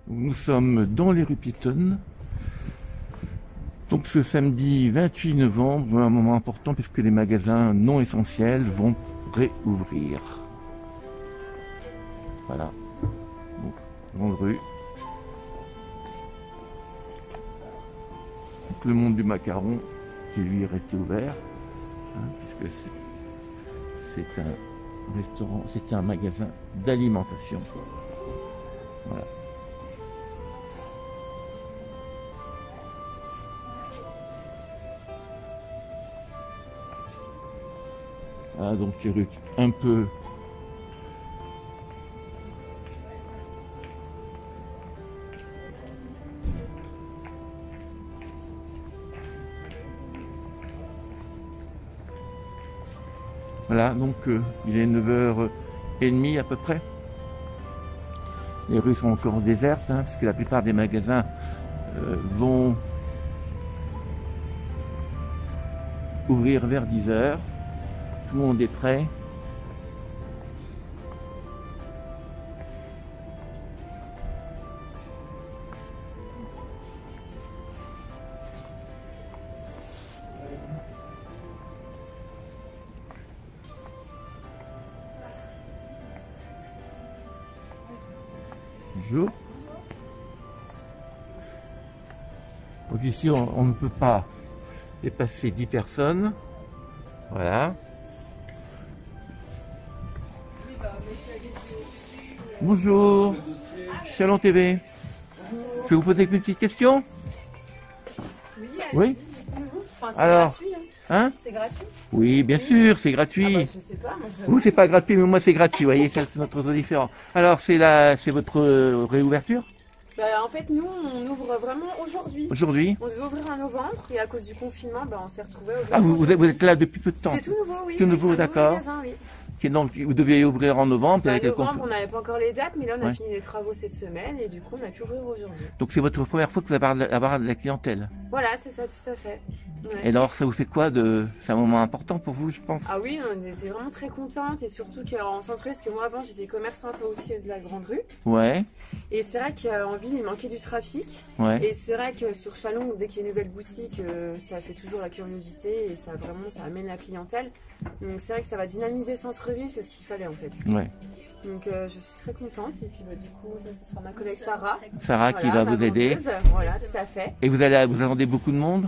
Nous sommes dans les rues piétonnes. Donc ce samedi 28 novembre, un moment important puisque les magasins non essentiels vont réouvrir. Voilà. Donc, grande rue. Donc, le monde du macaron qui lui est resté ouvert, hein, puisque c'est un restaurant, c'est un magasin d'alimentation. Voilà. Ah, donc les rues un peu voilà, donc il est 9h30 à peu près. Les rues sont encore désertes, hein, puisque la plupart des magasins vont ouvrir vers 10h. Tout le monde est prêt. Bonjour. Donc ici, on ne peut pas dépasser 10 personnes. Voilà. Bonjour, Chalon TV. Je vais vous poser une petite question. Oui. Enfin, c'est alors, gratuit, hein? C'est gratuit? Oui, bien sûr, c'est gratuit. Ah bah, je sais pas, moi, Vous, c'est pas gratuit, mais moi, c'est gratuit. Vous voyez, ça, c'est notre chose différent. Alors, c'est votre réouverture bah, en fait, nous, on ouvre vraiment aujourd'hui. aujourd'hui? On devait ouvrir en novembre et à cause du confinement, bah, on s'est retrouvés. Ah, vous êtes là depuis peu de temps. C'est tout nouveau, oui. Tout nouveau, c'est un d'accord. magasin, oui. Et donc, vous deviez ouvrir en novembre. Bah, avec le novembre, on n'avait pas encore les dates, mais là, on a Ouais. fini les travaux cette semaine et du coup, on a pu ouvrir aujourd'hui. Donc, c'est votre première fois que vous allez avoir de la clientèle. Voilà, c'est ça, tout à fait. Ouais. Et alors, ça vous fait quoi c'est un moment important pour vous, je pense. Ah oui, on était vraiment très contentes et surtout qu'en centre-ville, parce que moi avant j'étais commerçante aussi de la Grande Rue. Ouais, Et c'est vrai qu'en ville il manquait du trafic. ouais. Et c'est vrai que sur Chalon, dès qu'il y a une nouvelle boutique, ça fait toujours la curiosité et ça amène la clientèle. Donc c'est vrai que ça va dynamiser le centre-ville, c'est ce qu'il fallait en fait. Ouais. Donc je suis très contente et puis du coup ça ce sera ma collègue Sarah. Sarah qui va ma vous aider. vendeuse. Voilà, tout à fait. Et vous attendez beaucoup de monde?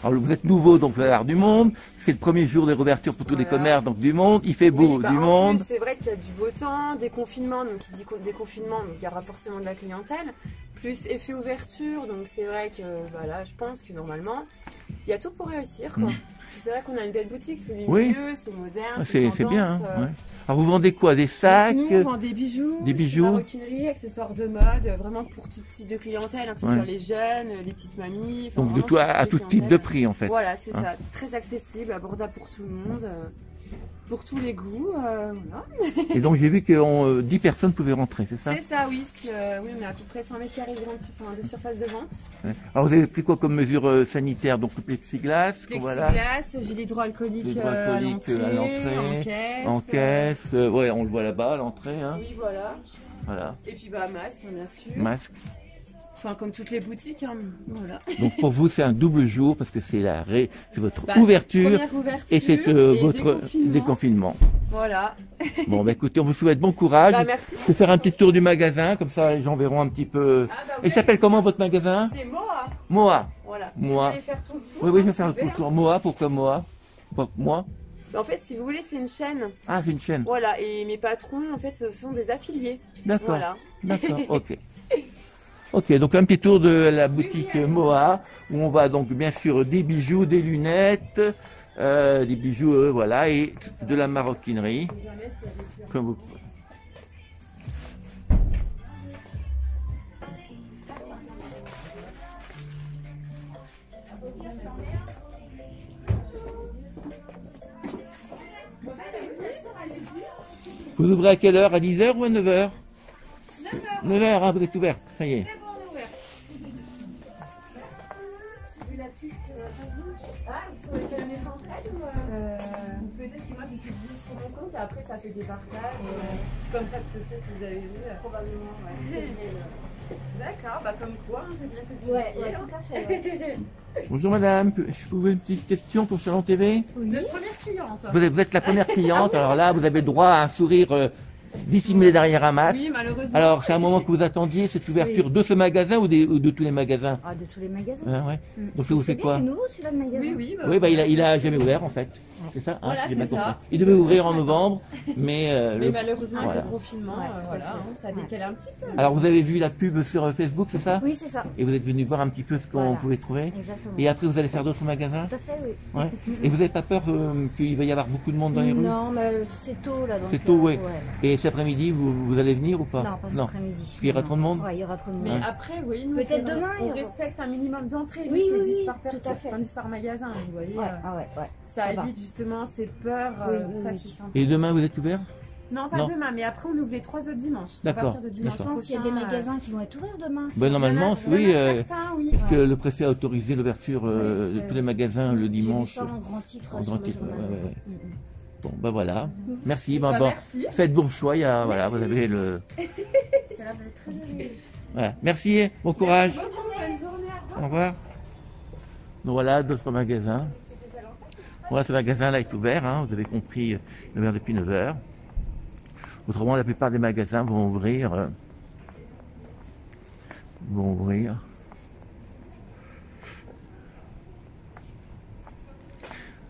Alors vous êtes nouveau, donc vous allez avoir du monde. C'est le premier jour des réouvertures pour tous les commerces, donc du monde. Il fait beau, Oui, bah, du en monde. plus, c'est vrai qu'il y a du beau temps, déconfinement, donc qui dit déconfinement, donc il y aura forcément de la clientèle. Plus effet ouverture, donc c'est vrai que voilà, je pense que normalement, il y a tout pour réussir, quoi. Puis c'est vrai qu'on a une belle boutique, c'est lumineux, c'est moderne, C'est bien. Hein, ouais. Alors vous vendez quoi? Des sacs? Nous, on vend des bijoux, des bijoux, maroquinerie, accessoires de mode, vraiment pour tout type de clientèle, hein, que ce soit les jeunes, les petites mamies. Donc de tout à tout type de prix en fait. Voilà, c'est ça, très accessible, abordable pour tout le monde. Pour tous les goûts, voilà. Et donc j'ai vu que 10 personnes pouvaient rentrer, c'est ça? C'est ça, oui, parce que oui, on a à peu près 100 mètres carrés de surface de vente. Ouais. Alors vous avez pris quoi comme mesure sanitaire? Donc le plexiglas, Plexiglas, gel hydroalcoolique à l'entrée, en caisse. Ouais, on le voit là-bas à l'entrée. Hein. Oui, voilà. Voilà. Et puis bah masque, bien sûr. Masque. Enfin, comme toutes les boutiques, hein, voilà. Donc pour vous, c'est un double jour parce que c'est votre ouverture et c'est votre déconfinement. Voilà. Bon, bah écoutez, on vous souhaite bon courage. Bah, merci. Je vais faire un petit tour du magasin, comme ça les gens verront un petit peu. Ah, bah, Et il s'appelle comment votre magasin? C'est Moa. Moa. Voilà. Moa. Si vous voulez faire tout le tour. Oui, je vais faire tout le tour. Moa, pourquoi Moa? Moi? En fait, si vous voulez, c'est une chaîne. Ah, c'est une chaîne. Voilà. Et mes patrons, en fait, ce sont des affiliés. D'accord. Voilà. D'accord, ok. Ok, donc un petit tour de la boutique Moa, où on va donc bien sûr des bijoux, des lunettes, des bijoux, voilà, et de la maroquinerie. Comme vous pouvez. Vous ouvrez à quelle heure? À 10h ou à 9h? 9h, hein, vous êtes ouverte, ça y est. C'est bon, on est ouvert. Ah, vous sont jamais sans trade ou peut-être que moi j'ai publié sur mon compte et après ça fait des partages. C'est comme ça que peut-être vous avez vu. Probablement, ouais. D'accord, bah comme quoi, j'ai bien fait. Ouais, tout à fait. Ouais. Bonjour madame, je vous pose une petite question pour Chalon TV. Notre première cliente. Vous êtes la première cliente, alors là vous avez droit à un sourire dissimulé derrière un masque. Oui, malheureusement. Alors c'est un moment que vous attendiez, cette ouverture de ce magasin ou de tous les magasins? Ah, de tous les magasins. Ouais. Donc ça vous fait quoi? C'est nouveau celui-là, le magasin. Oui. Oui, bah, il a jamais ouvert en fait. C'est ça, Voilà, j'ai bien c'est ça. compris. Il devait ouvrir en novembre, mais, Mais malheureusement, voilà. avec le confinement, voilà, ça a décalé un petit peu. Alors vous avez vu la pub sur Facebook, c'est ça? Oui, c'est ça. Et vous êtes venu voir un petit peu ce qu'on Voilà. pouvait trouver. Exactement. Et après vous allez faire d'autres magasins? Tout à fait, oui. Ouais. Et vous n'avez pas peur qu'il va y avoir beaucoup de monde dans les rues? Non, mais c'est tôt là. donc, C'est tôt, oui. ouais. Et cet après-midi, vous allez venir ou pas? Non, pas cet après-midi. Parce qu'il y aura trop de monde? Ouais, il y aura trop de monde. Mais après, oui, nous, Peut-être demain, il y on aura- respecte un minimum d'entrée. Oui, c'est oui, 10 oui, par tout à personne, fait. enfin, 10 par magasin, vous voyez. Ouais, ouais. Ça va. évite justement ces peurs, Oui, ça oui. c'est sympa. Et demain vous êtes ouvert? Non, pas Non. demain, mais après on ouvre les 3 autres dimanches. À D'accord, partir de dimanche Je pense qu'il y a des prochain, magasins qui vont être ouverts demain. Ben, normalement, il y en a oui. certains, oui. Parce que le préfet a autorisé l'ouverture de tous les magasins le J'ai vu dimanche. ça en grand titre En sur grand le titre, journal. ouais. Bon, ben voilà. Merci. Bah, Bon, merci. faites bon choix. Voilà, vous avez le. Ça va être très joli. Voilà. Merci. Bon courage. Bonne journée, bonne journée, au revoir. Au revoir. Donc voilà, d'autres magasins. Voilà, ce magasin-là est ouvert, hein, vous avez compris, il est ouvert depuis 9 h. Autrement, la plupart des magasins vont ouvrir.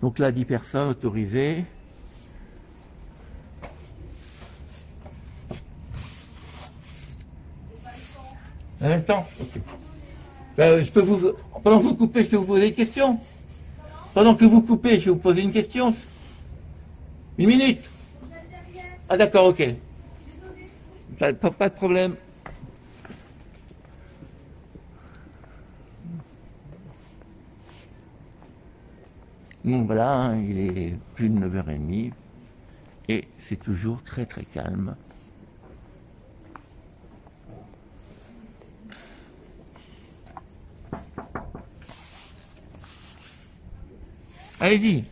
Donc là, 10 personnes autorisées. En même temps, ok. Je peux vous, pendant que vous coupez, je peux vous poser une question. Pendant que vous coupez, je vais vous poser une question. 1 minute. Ah d'accord, ok. Pas de problème. Donc voilà, hein, il est plus de 9h30 et c'est toujours très très calme. Allez-y.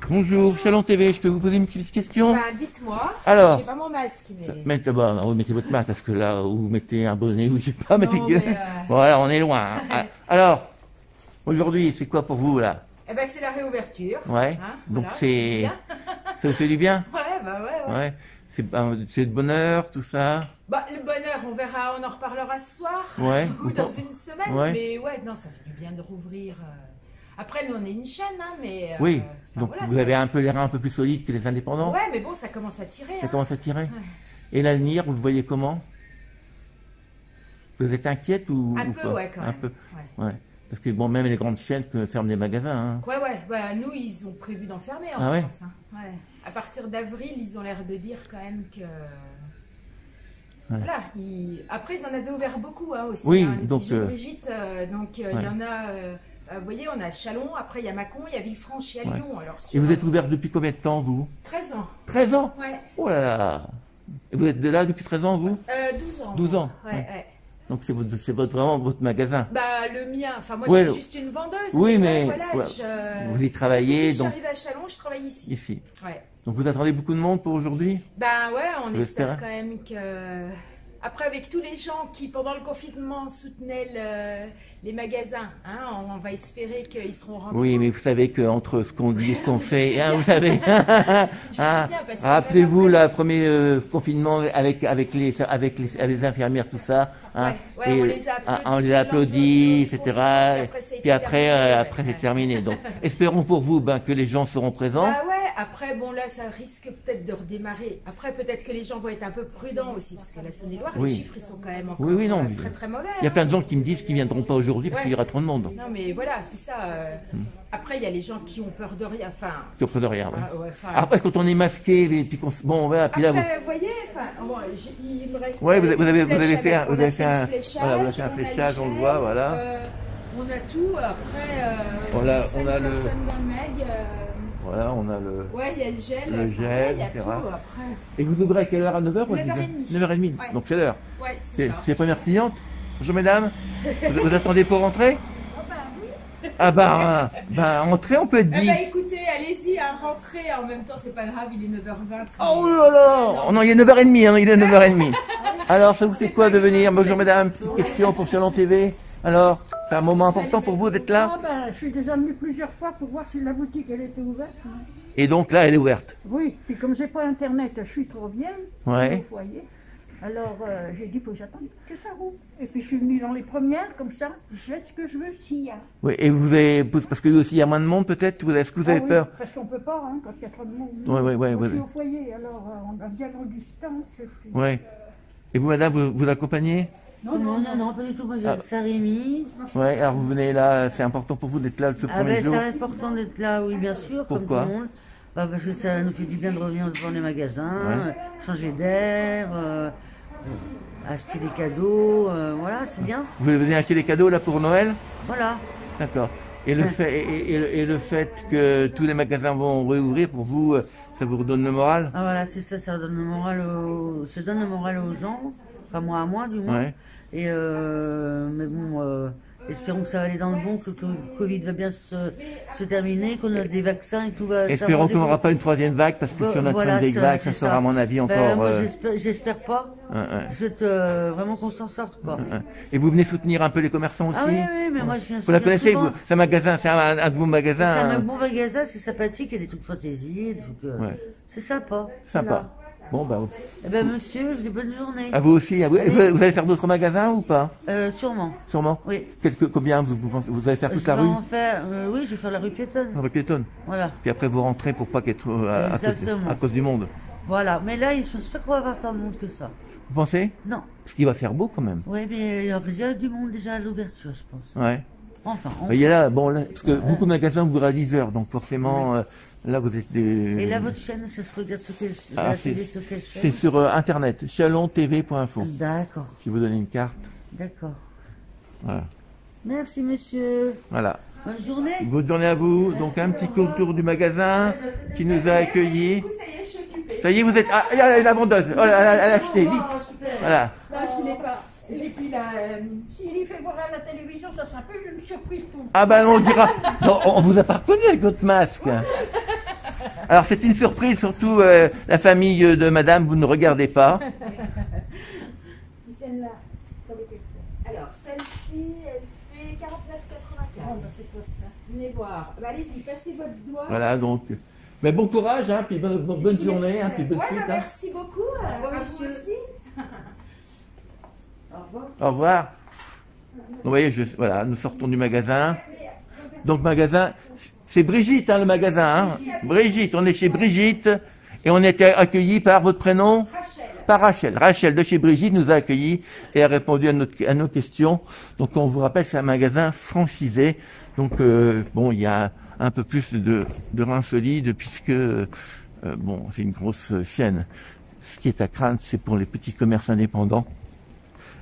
Bonjour, Chalon TV, je peux vous poser une petite question? Bah, dites-moi. Alors. J'ai pas mon masque, mais. Mettez votre masque parce que là, vous mettez un bonnet ou je sais pas, mettez Non, que. mais, Voilà, on est loin. Hein. Ah, alors, aujourd'hui, c'est quoi pour vous là? Eh ben, c'est la réouverture. Ouais. Hein, Donc voilà, c'est, bien. ça vous fait du bien? Ouais, bah ouais. Ouais. C'est de bonheur, tout ça. Bah, le bonheur, on verra, on en reparlera ce soir. Ouais. Ou dans une semaine. Ouais. Mais ouais, non, ça fait du bien de rouvrir. Après, nous, on est une chaîne, hein, mais. Oui. enfin, Donc voilà, vous avez un peu les reins un peu plus solides que les indépendants. Ouais, mais bon, ça commence à tirer. Ça hein. commence à tirer. Et l'avenir, vous le voyez comment? Vous êtes inquiète ou Un ou peu, pas? ouais, quand Un même. peu. Ouais. Ouais. Parce que bon, même les grandes chaînes ferment des magasins. Hein. Ouais, bah, nous, ils ont prévu d'en fermer en Ah ouais France. Hein. Ouais. À partir d'avril, ils ont l'air de dire quand même que. Ouais. Voilà. Après, ils en avaient ouvert beaucoup hein, aussi. Oui, hein, donc, Dijon, Brigitte, donc il ouais. y en a. Vous voyez, on a Chalon, après il y a Mâcon, il y a Villefranche et à Ouais. Lyon. Alors, Et vous êtes ouvert depuis combien de temps, vous? 13 ans. 13 ans? Ouais. Oh là là! Et vous êtes de là depuis 13 ans, vous? 12 ans. 12 ans. Ouais, Ouais. ouais. Donc c'est vraiment votre magasin. Bah, le mien, enfin, moi, Ouais, je le- suis juste une vendeuse. Oui, mais voilà, ouais, vous y travaillez, Je donc suis arrivée à Chalon, je travaille ici. ici. Ouais. Donc vous attendez beaucoup de monde pour aujourd'hui? Ben ouais, on Vous espère espérez quand même que... Après, avec tous les gens qui, pendant le confinement, soutenaient les magasins, hein, on va espérer qu'ils seront rendus. Oui, mais vous savez qu'entre ce qu'on dit et ce qu'on Je fait, sais hein, bien. vous savez. Je sais Hein, bien, parce que rappelez-vous même le premier confinement avec les infirmières, tout ça. Hein, Ouais, ouais, on les a applaudis on les tout a le long applaudis, du etc. confinement, Puis après, après, c'est ouais. terminé. Donc, espérons pour vous que les gens seront présents. Bah ouais, après, bon là, ça risque peut-être de redémarrer. Après, peut-être que les gens vont être un peu prudents aussi, parce que la Saône-et-Loire, Oui. les chiffres, ils sont quand même encore Oui, oui, non, très très mauvais. Il y a hein. plein de gens qui me disent qu'ils ne viendront pas aujourd'hui parce Ouais. qu'il y aura trop de monde. Non, mais voilà, c'est ça. Après, il y a les gens qui ont peur de rien. Enfin, Tu comprends de rien. Ouais. ouais, enfin, Après, quand on est masqué, et puis bon, voilà, puis là, vous, après, vous voyez, enfin, bon, il me reste. ouais, vous avez une flèche fait avec- vous on a avez fait un, fléchage, voilà, vous avez fait un on a le fléchage, on le gel, voit, voilà. On a tout. Après, On a- c'est on cinq a le- personnes dans le mag. Voilà, on a le. Ouais, il y a le gel. Le enfin, gel, ouais, il y a etc. tout après. Et vous ouvrez à quelle heure? À 9h 9h30. 9h30. Ouais. Donc c'est l'heure. Ouais, c'est ça. C'est la première cliente. Bonjour mesdames. Vous attendez pour rentrer? Ah entrez, on peut être 10. Eh ben, écoutez, allez-y, à rentrer. En même temps, c'est pas grave, il est 9h20. Oh là là. Oh non, il est 9h30, hein, il est 9h30. Alors, ça vous fait quoi de venir? Bonjour madame, petite question pour Chalon TV. Alors, c'est un moment important pour vous d'être là? Ah ben, je suis déjà venue plusieurs fois pour voir si la boutique elle était ouverte. Et donc là, elle est ouverte. Oui, puis comme j'ai pas internet, je suis trop vieille Ouais. au foyer. Alors j'ai dit faut que j'attende que ça roule. Et puis je suis venue dans les premières, comme ça, je fais ce que je veux s'il y a. Oui, et vous avez, parce que aussi il y a moins de monde peut-être, est-ce que vous avez Ah oui, peur? parce qu'on peut pas, hein, quand il y a trop de monde. Ouais, Moi, je ouais. suis au foyer, alors on a bien grande distance. Et puis... Ouais. Et vous madame, vous accompagnez? Non, pas du tout. Moi, j'ai Ah. Saint-Rémy. Ouais, alors vous venez là, c'est important pour vous d'être là ce Ah premier ben, jour? c'est important d'être là, oui, bien sûr, Pourquoi? comme tout le monde. Bah, parce que ça nous fait du bien de revenir devant les magasins, Ouais. changer d'air, acheter des cadeaux, voilà, c'est bien. Vous venez acheter des cadeaux là pour Noël? Voilà. D'accord. Et le fait, et le fait que tous les magasins vont réouvrir, pour vous, ça vous redonne le moral? Ah voilà, c'est ça, ça donne le moral ça donne le moral aux gens, enfin moi à moi du moins. Ouais. Et mais bon, espérons que ça va aller dans le bon, que le Covid va bien se terminer, qu'on a des vaccins et tout va. Espérons qu'on n'aura pas une troisième vague, parce que si on a une Voilà, troisième vague, ça c'est sera à mon avis encore... moi, j'espère pas. Ouais. Je souhaite vraiment qu'on s'en sorte, quoi. Et vous venez soutenir un peu les commerçants aussi? Ah oui, mais moi je viens Vous la soutenir connaissez, souvent. c'est un magasin, c'est un de vos magasins? C'est un hein. bon magasin, c'est sympathique, il y a des trucs fantaisie, des trucs, Ouais. c'est sympa. Sympa. Voilà. Bon, bah, Eh ben monsieur, je dis bonne journée. à vous aussi. Vous allez faire d'autres magasins ou pas? Sûrement, Sûrement. oui. Combien vous pensez? Vous allez faire toute Je la vais rue? en faire, oui, je vais faire la rue piétonne. La rue piétonne. Voilà, Puis après vous rentrez pour pas qu'être Exactement. à cause du monde. voilà. Mais là, je ne sais pas qu'on va avoir tant de monde que ça. Vous pensez? Non. Parce qu'il va faire beau quand même. Oui, mais il y aura déjà du monde déjà à l'ouverture, je pense. Ouais. Enfin, Il y a là, bon, là, parce que beaucoup de magasins ouvrent à 10h, donc forcément, là vous êtes des... Et là, votre chaîne, ça se regarde sur quelle, Ah, la c'est- télé sur quelle chaîne? C'est sur internet, chalontv.info. D'accord, Si vous donnez une carte, d'accord. voilà. Merci monsieur. Voilà. Bonne journée. Bonne journée à vous. Donc un petit tour du magasin qui nous a accueillis. Du coup, ça y est, je suis occupée. Ça y est, vous êtes... Ah, il y a la vendeuse. Oh, elle a acheté, vite. Oh, super. Voilà. Non, je l'ai pas. J'ai plus la. S'il y fait voir à la télévision, ça sera un peu une surprise pour vous. Ah ben on dira... Non, on vous a pas reconnu avec votre masque. Alors c'est une surprise, surtout la famille de madame, vous ne regardez pas. Celle-là, Alors, celle-ci, elle fait 49,95. Venez voir. Bah, allez-y, passez votre doigt. Voilà, donc... Mais bon courage, hein, puis bonne journée, hein, puis bonne Ouais, suite. bah, Hein. merci beaucoup. À vous aussi. Au revoir. Vous voyez, voilà, nous sortons du magasin. Donc magasin, c'est Brigitte, hein, le magasin. Hein. Brigitte, on est chez Brigitte et on était accueillis par votre prénom? Rachel. Par Rachel. Rachel de chez Brigitte nous a accueillis et a répondu à nos questions. Donc on vous rappelle, c'est un magasin franchisé. Donc bon, il y a un peu plus de reins solides puisque bon, c'est une grosse chaîne. Ce qui est à craindre, c'est pour les petits commerces indépendants.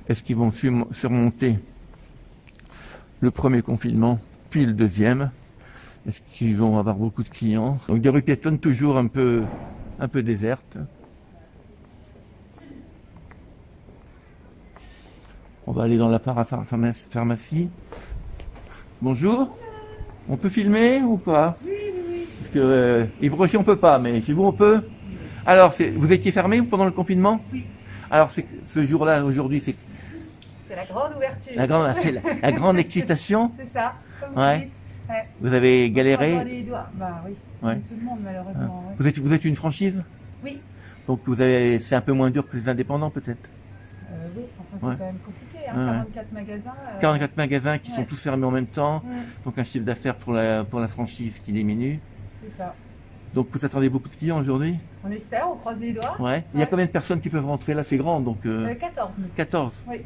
Est-ce qu'ils vont surmonter le premier confinement, puis le deuxième? Est-ce qu'ils vont avoir beaucoup de clients? Donc des rues piétonnes toujours un peu désertes. On va aller dans la pharmacie. Bonjour. On peut filmer ou pas? Oui. Parce que Yves Rocher on peut pas, mais chez vous on peut. Alors, vous étiez fermé pendant le confinement? Oui. Alors ce jour-là, aujourd'hui, c'est C'est la grande ouverture. la grande excitation. C'est ça. Comme vous Ouais. dites. Ouais. Vous avez On galéré. croise les doigts. Bah oui. Ouais. Comme tout le monde malheureusement. ouais. Vous êtes une franchise? Oui. Donc c'est un peu moins dur que les indépendants peut-être. Oui, enfin c'est Ouais. quand même compliqué. Hein. Ouais. 44 magasins. 44 magasins qui sont Ouais. tous fermés en même temps. Ouais, Donc un chiffre d'affaires pour la franchise qui diminue. c'est ça. Donc vous attendez beaucoup de clients aujourd'hui? On espère, on croise les doigts. Ouais. Il y a Ouais. combien de personnes qui peuvent rentrer là? C'est grand, donc 14. nous. 14. Oui.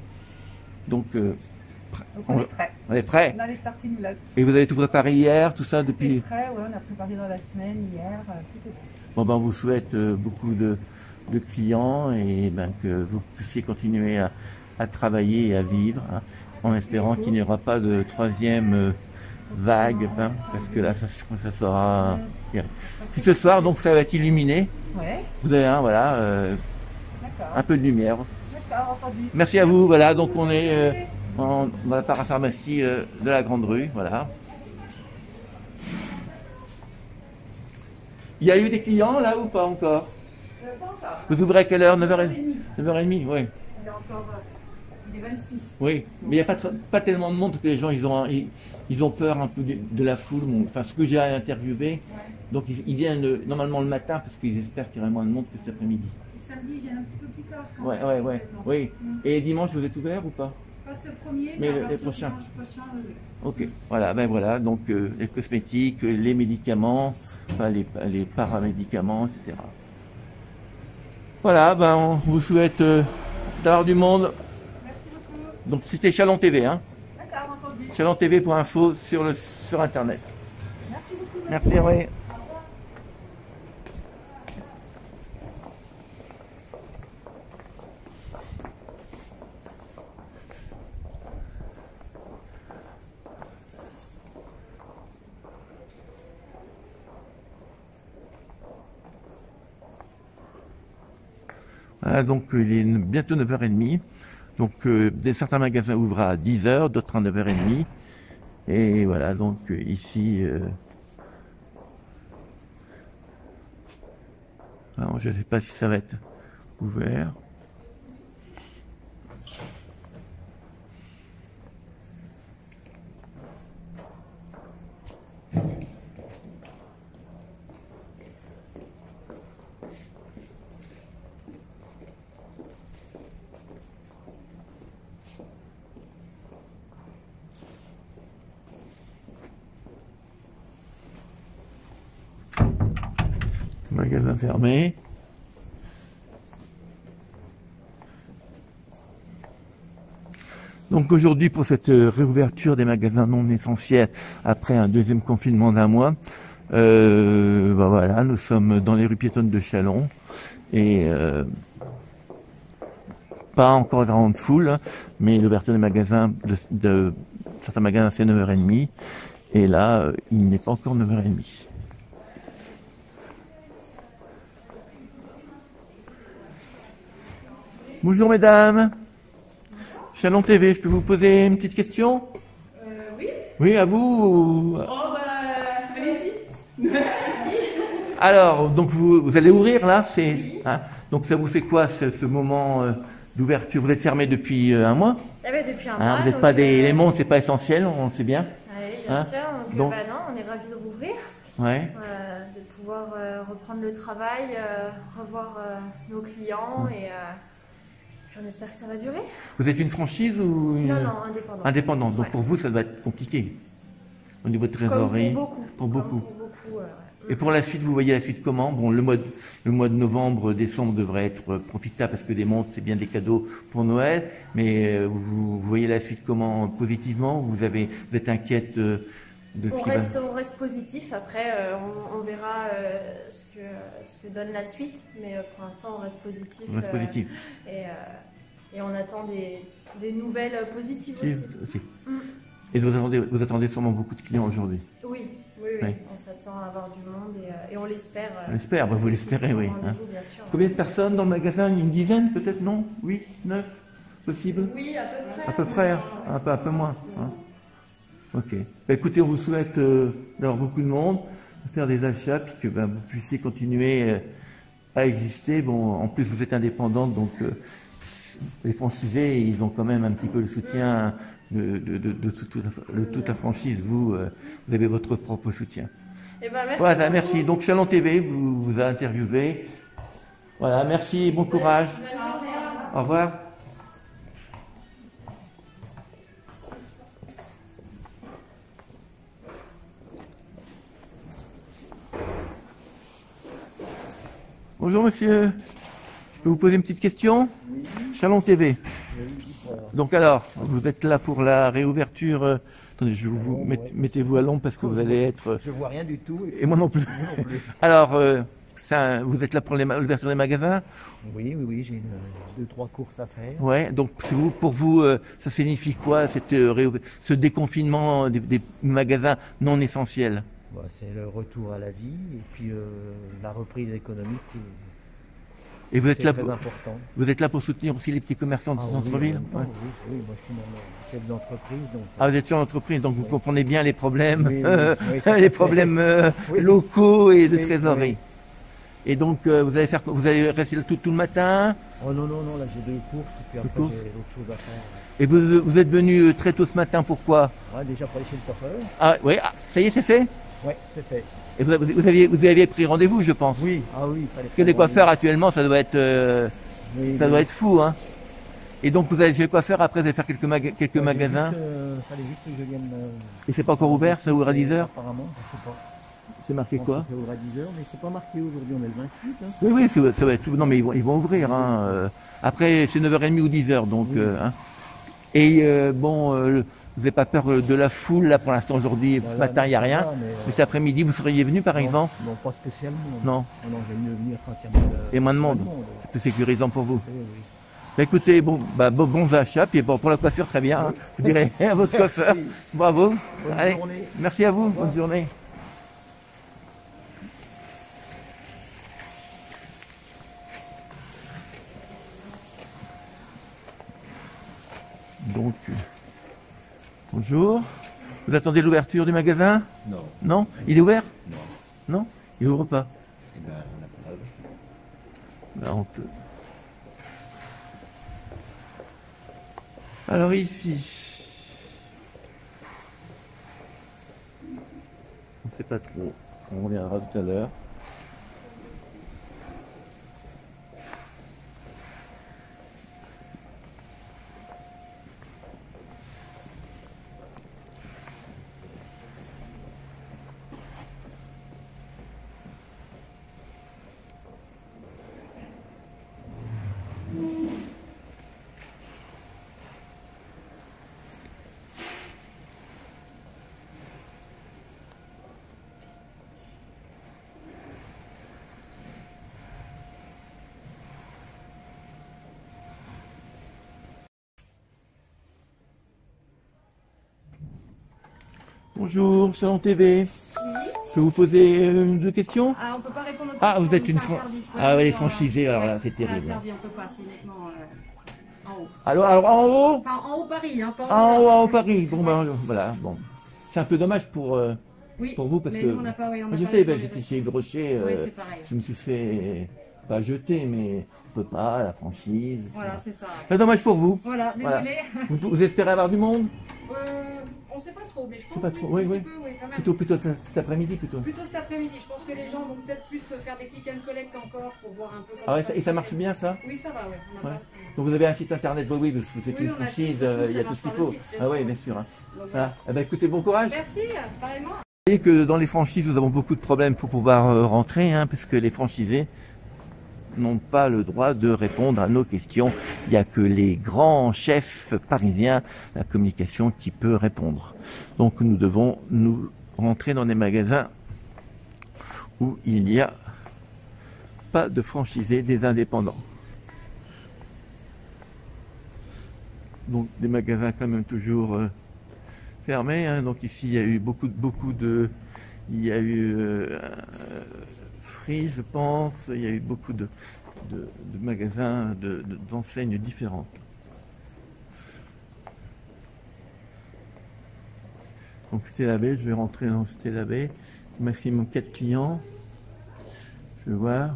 Donc Donc on On- est prêts. on est prêts. On a les starting blocks. Et vous avez tout préparé hier, tout ça On est depuis. prêts, ouais, on a préparé dans la semaine, hier, tout est prêt. Bon ben on vous souhaite beaucoup de clients et ben que vous puissiez continuer à travailler et à vivre, hein, en espérant qu'il n'y aura pas de troisième vague, hein, parce que là ça sera. Puis ce soir donc ça va être illuminé. Ouais, Vous avez voilà d'accord. un peu de lumière. D'accord, entendu. Merci à vous. Voilà donc on est dans la parapharmacie de la Grande Rue, voilà. Il y a eu des clients là ou pas encore? Pas encore. Vous ouvrez à quelle heure? 9h30? 9h30, oui. Il est encore. Il est 26. Oui, mais il n'y a pas tellement de monde parce que les gens ils ont peur un peu de la foule. Bon, enfin, ce que j'ai interviewé, donc ils viennent normalement le matin parce qu'ils espèrent qu'il y aura moins de monde que cet après-midi. Et samedi, ils viennent un petit peu plus tard. quand Ouais, même, ouais. actuellement. Oui. Et dimanche, vous êtes ouvert ou pas? Pas ce premier, Mais à les partir prochains. du dimanche prochain, oui. Ok, voilà, ben voilà, donc les cosmétiques, les médicaments, enfin, les paramédicaments, etc. Voilà, ben on vous souhaite d'avoir du monde. Merci beaucoup. Donc c'était Chalon TV, hein. D'accord, entendu. ChalonTV.info sur Internet. Merci beaucoup. Merci, oui. Voilà, donc il est bientôt 9h30. Donc certains magasins ouvrent à 10h, d'autres à 9h30. Et voilà, donc ici, alors, je ne sais pas si ça va être ouvert. Magasin fermé. Donc aujourd'hui, pour cette réouverture des magasins non essentiels après un deuxième confinement d'1 mois, voilà, nous sommes dans les rues piétonnes de Chalon et pas encore grande foule, hein, mais l'ouverture des magasins de certains magasins c'est 9h30 et là il n'est pas encore 9h30. Bonjour mesdames, Chalon TV, je peux vous poser une petite question? Oui. Oui, à vous? Oh bah, allez-y. Alors, donc vous allez ouvrir là, hein, donc ça vous fait quoi ce moment d'ouverture? Vous êtes fermé depuis 1 mois? Ah bah, depuis un Hein, mois. vous n'êtes donc, pas les montres, c'est pas essentiel, on le sait bien. Oui, bien Hein, sûr. donc- Bah non, on est ravis de rouvrir, Ouais. de pouvoir reprendre le travail, revoir nos clients et puis on espère que ça va durer. Vous êtes une franchise ou une Non, non, indépendant. indépendante? Donc Ouais. pour vous, ça doit être compliqué au niveau de Comme trésorerie. pour beaucoup. Pour beaucoup. Comme pour beaucoup, ouais. Et pour la suite, vous voyez la suite comment? Bon, le mois de novembre, décembre devrait être profitable parce que des montres, c'est bien des cadeaux pour Noël. Mais vous voyez la suite comment? Positivement? Vous êtes inquiète de ce qui va... On reste positif, après on verra ce que donne la suite, mais pour l'instant on reste positif. On reste positif. Et on attend des nouvelles positives aussi. Mm. Et vous attendez sûrement beaucoup de clients aujourd'hui. Oui, Ouais. on s'attend à avoir du monde et on l'espère. On l'espère, bah, vous l'espérez, oui. Hein. Bien sûr. Combien de personnes dans le magasin? Une dizaine peut-être, non? 8, 9 possible? Oui, à peu près. À peu près, hein. Un peu moins. Hein. Ok. Bah, écoutez, on vous souhaite d'avoir beaucoup de monde, de faire des achats, puis que vous puissiez continuer à exister. Bon, en plus, vous êtes indépendante, donc les franchisés, ils ont quand même un petit peu le soutien de toute la franchise. Vous avez votre propre soutien. Eh ben, merci. Voilà, beaucoup. merci. Donc, Chalon TV vous a interviewé. Voilà, merci, bon courage. Bonne journée. Au revoir. Bonjour monsieur, je peux vous poser une petite question? Oui. Chalon TV. Donc alors, vous êtes là pour la réouverture. Attendez, je vous mettez-vous à l'ombre parce que vous allez être. Je vois rien du tout. Et moi non plus. Alors, vous êtes là pour l'ouverture des magasins? Oui, j'ai 2-3 courses à faire. Ouais. Donc pour vous, ça signifie quoi ce déconfinement des magasins non essentiels? Bah, c'est le retour à la vie et puis la reprise économique. Et vous êtes là très pour, important. vous êtes là pour soutenir aussi les petits commerçants de centre-ville? Oui, oui, moi je suis même chef d'entreprise. Donc, Ah, vous êtes sur l'entreprise, donc vous comprenez bien les problèmes, oui, tout à les fait. problèmes Oui. locaux et de Oui, trésorerie. Et donc, vous allez rester là tout le matin. Oh non, non, non, là j'ai 2 courses et puis après courses. j'ai d'autres choses à faire. Et vous êtes venu très tôt ce matin, pourquoi? Ouais, déjà pour aller chez le coiffeur. Ah oui, ça y est, c'est fait? Ouais, c'est fait. Et vous aviez pris rendez-vous, je pense. Oui, ah oui, il fallait. Parce que les coiffeurs actuellement, ça doit être, Oui, ça oui. doit être fou, hein. Et donc vous allez chez le coiffeur, après vous allez faire quelques Ouais, magasins. Fallait juste que je vienne. Et c'est pas encore ouvert, ça ouvre à 10h? Apparemment, je sais pas. C'est marqué Je pense quoi? que ça ouvre à 10h, mais c'est pas marqué aujourd'hui, on est le 28. Hein, Oui, oui, ça va être tout. Non, mais ils vont ouvrir. Hein. Après, c'est 9h30 ou 10h, donc. Oui. Hein. Et bon, vous n'avez pas peur de la foule là pour l'instant aujourd'hui? Ce matin, il n'y a rien. Mais cet après-midi, vous seriez venu par exemple? Non, pas spécialement. Non. Non, j'aime mieux venir quand il y a moins de, Et moins de monde. moins C'est plus sécurisant pour vous. Oui, oui. Bah, écoutez, bons achats. Puis bon, pour la coiffure, très bien. Hein. Vous direz à votre coiffeur. Merci. Bravo. Bonne Allez, journée. merci à vous. Bonne journée. Donc, bonjour. Vous attendez l'ouverture du magasin? Non. Non? Il est ouvert? Non. Non? Il ouvre pas. Eh ben, on n'a pas le droit. Bah, honteux. Alors ici, on ne sait pas trop. On reviendra tout à l'heure. Bonjour, Salon TV. Je peux vous poser une ou deux questions? Ah, on peut pas répondre aux Ah, questions, vous êtes une c'est interdit. Ah ouais, les Ouais, franchisés, alors là, c'est c'est terrible. interdit, on peut pas, c'est uniquement en haut. Alors en haut? Enfin, en haut Paris, hein, pas En haut Paris. Bon, ben voilà, bon. C'est un peu dommage pour Oui, vous parce mais que. nous, on n'a pas, oui, on n'a Moi, je pas sais, répondu. j'étais chez Yves Rocher, Oui, c'est pareil. je me suis fait pas jeter, mais on peut pas, la franchise. Voilà, c'est ça. C'est dommage pour vous. Voilà, Voilà. désolé. Vous espérez avoir du monde? On sait pas trop, mais je pense C'est pas que trop, oui, oui, un petit oui. peu, oui, quand même. Plutôt cet après-midi plutôt. Plutôt cet après-midi, je pense que les gens vont peut-être plus faire des click and collect encore pour voir un peu comment Ah ouais, et ça marche bien ça? Oui, ça va, ouais. On a Ouais. pas- Donc vous avez un site internet, oui, parce que c'est Oui, une on a un franchise, site, il y a ça tout marche ce qu'il par le faut. site, bien Ah oui, sûr. bien sûr. Hein. Donc, Voilà. Eh ben, écoutez, bon courage. Merci, pareillement. Vous voyez que dans les franchises, nous avons beaucoup de problèmes pour pouvoir rentrer, hein, parce que les franchisés n'ont pas le droit de répondre à nos questions. Il n'y a que les grands chefs parisiens, la communication, qui peut répondre. Donc nous devons nous rentrer dans des magasins où il n'y a pas de franchisés, des indépendants. Donc des magasins quand même toujours fermés. Hein. Donc ici il y a eu beaucoup de il y a eu Free, je pense. Il y a eu beaucoup de magasins, d'enseignes différentes. Donc Stella Bay, je vais rentrer dans Stella Bay. Maximum 4 clients. Je vais voir.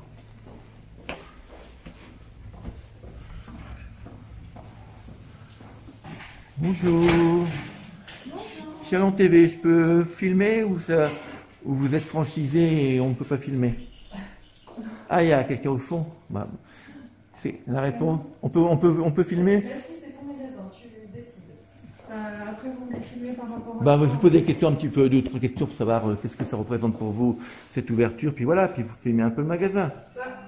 Bonjour. Salon TV, je peux filmer ou vous êtes franchisé et on ne peut pas filmer? Ah, il y a quelqu'un au fond. Bah, c'est la réponse. On peut filmer? Est-ce que c'est ton magasin? Tu décides. Après, vous voulez filmer par rapport à... Bah, je vous pose des questions un petit peu, d'autres questions pour savoir qu'est-ce que ça représente pour vous, cette ouverture, puis voilà, puis vous filmez un peu le magasin.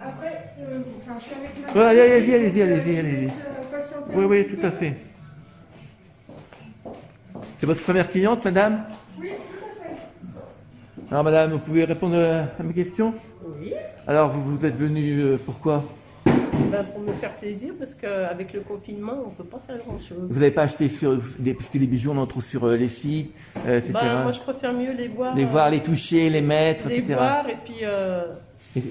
Après, je suis avec ma... Ouais, allez-y. Oui, oui, tout à fait. C'est votre première cliente, madame? Oui, tout à fait. Alors, madame, vous pouvez répondre à mes questions? Oui, Alors, vous êtes venu pourquoi? pour me faire plaisir, parce qu'avec le confinement, on ne peut pas faire grand-chose. Vous n'avez pas acheté parce que les bijoux, on en trouve sur les sites, etc. Moi, je préfère mieux les voir. Les voir, les toucher, les mettre, les etc. voir et puis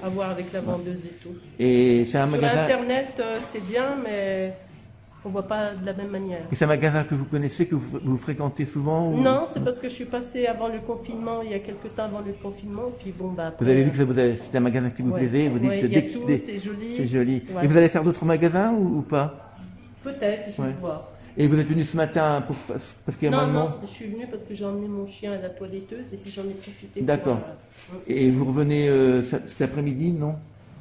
avoir avec la vendeuse et tout. Et c'est un Sur magasin. Internet, c'est bien, mais on voit pas de la même manière. Et c'est un magasin que vous connaissez, que vous fréquentez souvent ou... Non, c'est parce que je suis passée avant le confinement, il y a quelque temps avant le confinement, puis bon, bah après, Vous avez vu que c'était un magasin qui vous ouais. plaisait, vous dites Ouais, il y a tout, c'est joli. C'est joli. Ouais. Et vous allez faire d'autres magasins ou pas? Peut-être, je Ouais. vais voir. Et vous êtes venu ce matin parce qu'il y a moins de monde? Non, je suis venue parce que j'ai emmené mon chien à la toiletteuse et puis j'en ai profité. D'accord. Et vous revenez cet après-midi, non?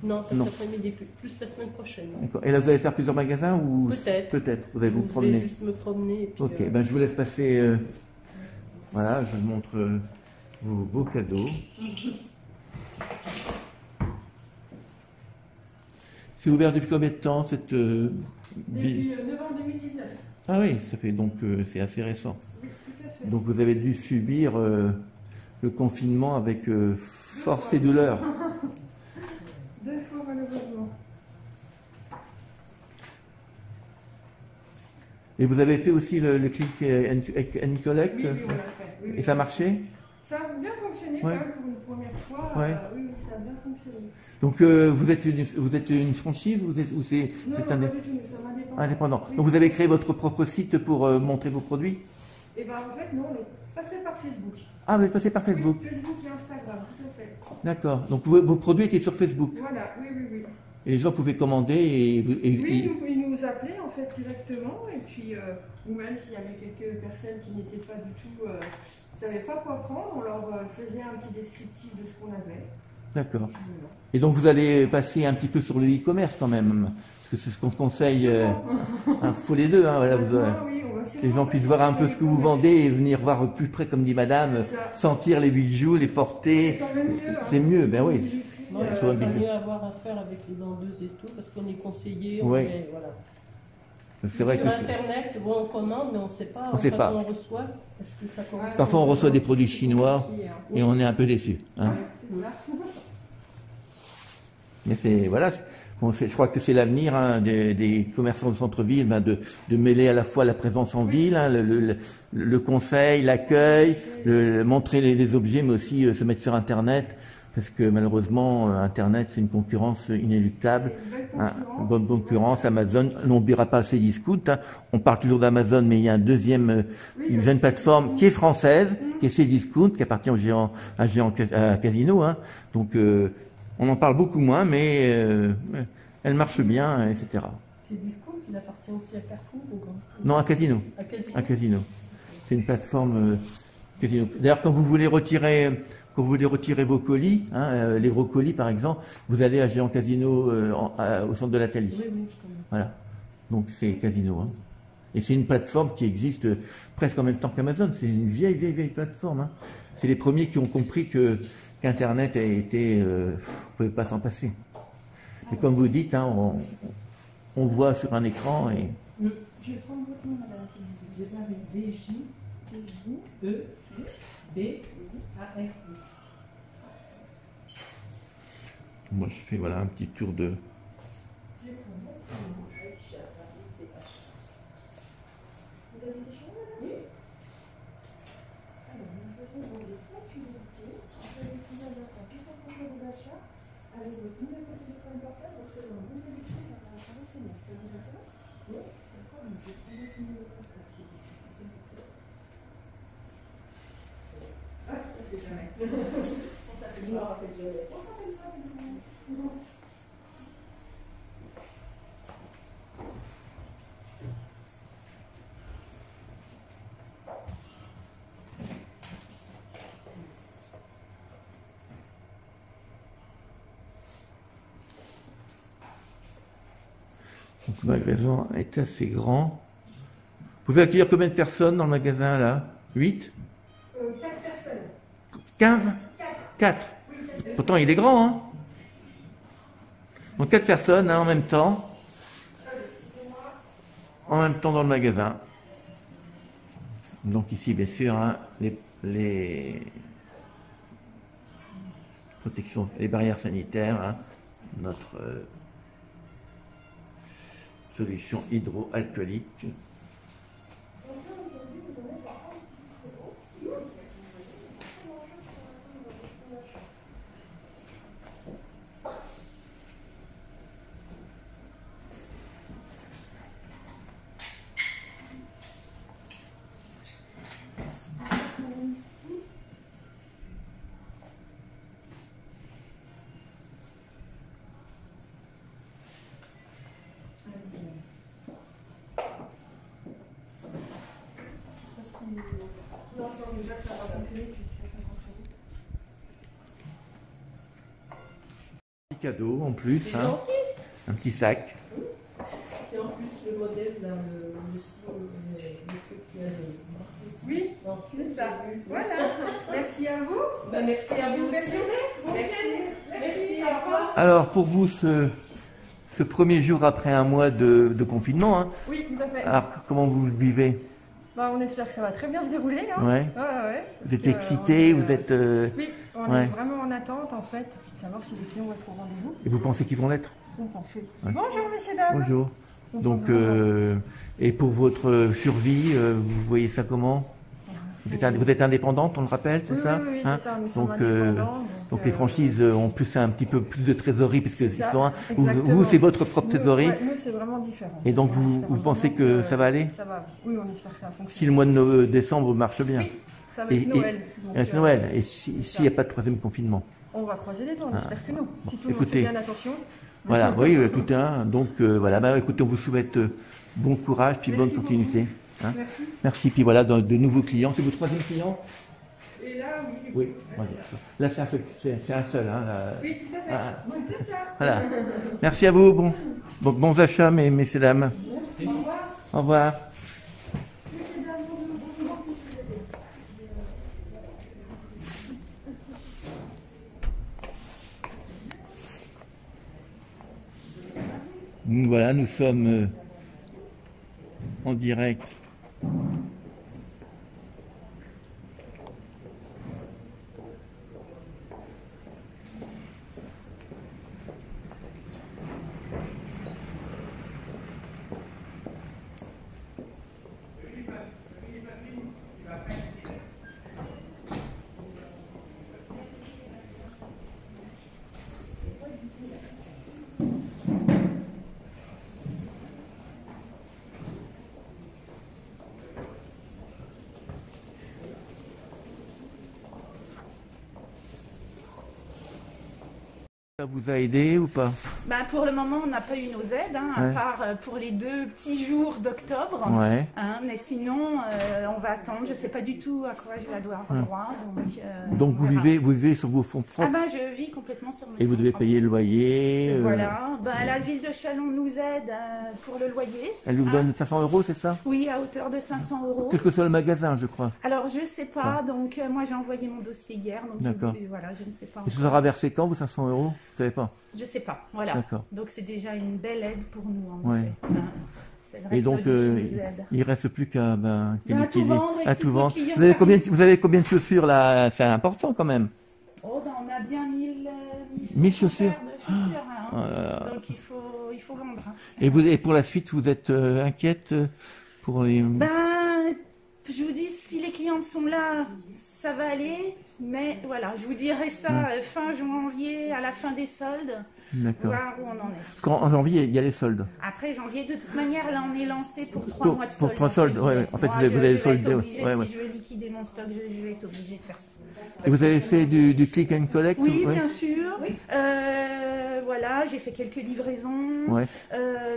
Non, pas Non. cet après-midi, plus la semaine prochaine. D'accord. Et là, vous allez faire plusieurs magasins ou? Peut-être. Peut-être. Vous allez vous Je promener. vais juste me promener. Et puis, Ok, ben je vous laisse passer. Voilà, je vous montre vos beaux cadeaux. C'est ouvert depuis combien de temps cette Depuis novembre 2019. Ah oui, ça fait donc c'est assez récent. Oui, tout à fait. Donc vous avez dû subir le confinement avec force et douleur. 2 fois malheureusement. Et vous avez fait aussi le click and collect. Oui, on l'a fait. Oui, Et ça a marché? Ça a bien fonctionné Ouais. quand même pour une première fois. Ouais. Oui, ça a bien fonctionné. Donc vous êtes une franchise ou c'est Non, c'est non, pas du tout, nous sommes indépendants. indépendant. Oui. Donc vous avez créé votre propre site pour montrer vos produits? Et bien en fait, nous, on est passé par Facebook. Ah, vous êtes passé par Facebook. Oui, Facebook et Instagram, tout à fait. D'accord. Donc vos produits étaient sur Facebook. Voilà, oui, oui, oui. Et les gens pouvaient commander et Oui, ils nous appelaient en fait directement, et puis, ou même s'il y avait quelques personnes qui n'étaient pas du tout, qui ne savaient pas quoi prendre, on leur faisait un petit descriptif de ce qu'on avait. D'accord. Et donc vous allez passer un petit peu sur le e-commerce quand même, parce que c'est ce qu'on conseille. Il faut les deux, hein, voilà, vous, que les gens puissent voir un peu ce que vous vendez et venir voir plus près, comme dit Madame, sentir les bijoux, les porter. C'est mieux, ben oui. Moi, Il il faut un vaut bijou. mieux avoir affaire avec les vendeuses et tout, parce qu'on est conseillé, Ouais. voilà. C'est vrai Sur que Internet, bon, on commande, mais on ne sait pas. On sait quand pas. on reçoit, est-ce que ça correspond? parfois on reçoit des produits chinois et on est un peu déçu. Hein. Mais c'est voilà, je crois que c'est l'avenir hein, des commerçants de centre-ville, ben, de mêler à la fois la présence en ville, hein, le conseil, l'accueil, montrer les objets, mais aussi se mettre sur Internet, parce que malheureusement Internet c'est une concurrence inéluctable, hein, une bonne concurrence. Amazon, on n'oubliera pas Cdiscount, hein. On parle toujours d'Amazon, mais il y a une jeune plateforme qui est française, qui est Cdiscount, qui appartient à Casino, hein. Donc on en parle beaucoup moins, mais elle marche bien, etc. Cdiscount, il appartient aussi à Carrefour ou quoi? Non, à Casino. À Casino. C'est une plateforme Casino. D'ailleurs, quand vous voulez retirer vos colis, hein, les gros colis par exemple, vous allez à Géant Casino au centre de la Thalie. Oui, oui, je connais. Voilà. Donc c'est Casino. Hein. Et c'est une plateforme qui existe presque en même temps qu'Amazon. C'est une vieille plateforme. Hein. C'est les premiers qui ont compris qu'Internet a été, on ne pouvait pas s'en passer. Et comme vous dites, hein, on voit sur un écran et... Je vais prendre votre nom, madame, si vous êtes avec B-J-E-B-A-R-I. Moi je fais voilà un petit tour de... Vous avez des choses, madame? Oui. Alors, nous faisons donc des statues unités. Vous avez tout à l'heure 630 € d'achat avec votre numéro de téléphone portable. Donc, c'est une bonne réduction par SMS. Ça vous intéresse? Oui. D'accord, donc je vais prendre votre numéro de portable. C'est écrit. Ah, c'est jamais. On s'appelle pas. On s'appelle pas. Donc, le magasin est assez grand. Vous pouvez accueillir combien de personnes dans le magasin là? 8? 4 personnes. 15? 4. 4. Pourtant il est grand, hein? Donc 4 personnes hein, en même temps. En même temps dans le magasin. Donc ici bien sûr hein, les protections, les barrières sanitaires, hein, notre solution hydroalcoolique. déjà que ça va fonctionner, puis tu fais 50 euros. Petit cadeau en plus, C'est hein. gentil. Un petit sac. Et en plus, le modèle, là, le signe, le truc qui a le... Oui, c'est ça. Voilà. Merci à vous. Bah, merci à vous. Une belle journée. Bon Merci. week-end. Merci, au revoir. Alors pour vous, ce premier jour après un mois de confinement, hein, Oui, tout à fait. alors comment vous le vivez? Bah, on espère que ça va très bien se dérouler. Hein. Ouais. Ouais. Vous êtes Donc, excité, on est, vous êtes... Oui, on ouais. est vraiment en attente en fait, de savoir si les clients vont être au rendez-vous. Et vous pensez qu'ils vont l'être? On pense, oui. Ouais. Bonjour messieurs, dames. Bonjour. On Donc, pense vraiment. et pour votre survie, vous voyez ça comment? Vous êtes indépendante, on le rappelle, c'est Oui, ça? oui, Hein, c'est ça. Nous sommes donc, indépendants, donc les franchises ont plus un petit peu plus de trésorerie puisque C'est ça, sont, exactement. vous c'est votre propre trésorerie. Ouais, nous c'est vraiment différent. Et donc On vous espère pensez vraiment que ça va aller? Ça va. Oui, on espère que ça va fonctionner. Si le mois de décembre marche bien. Oui, ça va être Noël. Donc, c'est Noël. Et s'il n'y a pas de troisième confinement? On va croiser les doigts, on espère que non. Si tout le monde Écoutez, fait bien attention. Voilà, oui, tout un. Donc voilà, bah, écoutez, on vous souhaite bon courage puis Merci bonne continuité. Hein. Merci. Merci. Puis voilà, de nouveaux clients. C'est votre troisième client? Et là, oui. Oui. Voilà. Là, c'est un seul. Hein, là. Oui, tout à fait. Ah. Oui, c'est ça. Voilà. Merci à vous. Bons achats, messieurs, dames. Au revoir. Au revoir. Donc voilà, nous sommes en direct. Ça vous a aidé ou pas? Ben, pour le moment, on n'a pas eu nos aides, hein, à Ouais. part pour les 2 petits jours d'octobre. Ouais. Hein, mais sinon, on va attendre. Je ne sais pas du tout à quoi je vais avoir droit. Donc vous voilà. vivez sur vos fonds Ah propres ben, je vis complètement sur mes et vous fonds devez propres. payer le loyer. Voilà. Ben, la ville de Chalon nous aide pour le loyer. Elle vous Hein. donne 500 €, c'est ça? Oui, à hauteur de 500 €. Quel que soit le magasin, je crois. Alors, je ne sais pas. Donc, moi, j'ai envoyé mon dossier hier. Donc, D'accord. voilà, je ne sais pas. Et ça encore. sera versé quand, vos 500 €? Vous savez pas? Je sais pas, voilà. D'accord. Donc c'est déjà une belle aide pour nous en Ouais. fait. Hein. C'est vrai Et que donc, notre ville nous aide. il reste plus qu'à À tout liquider. vendre et À que tout tous nos vendre. clients Vous avez arrivent. combien de chaussures là? C'est important quand même. Oh ben on a bien 1000 1000 chaussures. paires de chaussures, hein. Oh là là. Donc il faut vendre. Hein. Et pour la suite, vous êtes inquiète pour les... Ben, je vous dis, si les clientes sont là, ça va aller. Mais voilà, je vous dirai ça fin janvier, à la fin des soldes, D'accord. voir où on en est. En janvier, il y a les soldes. Après janvier, de toute manière, là on est lancé pour 3 mois de soldes. Pour 3 soldes, ouais. En fait, Moi, vous avez je vais soldé. être obligée, Ouais, ouais. Si je veux liquider mon stock, je vais être obligée de faire ça. Et vous avez fait du click and collect? Oui, ou- ouais. bien sûr. Voilà, j'ai fait quelques livraisons. Ouais.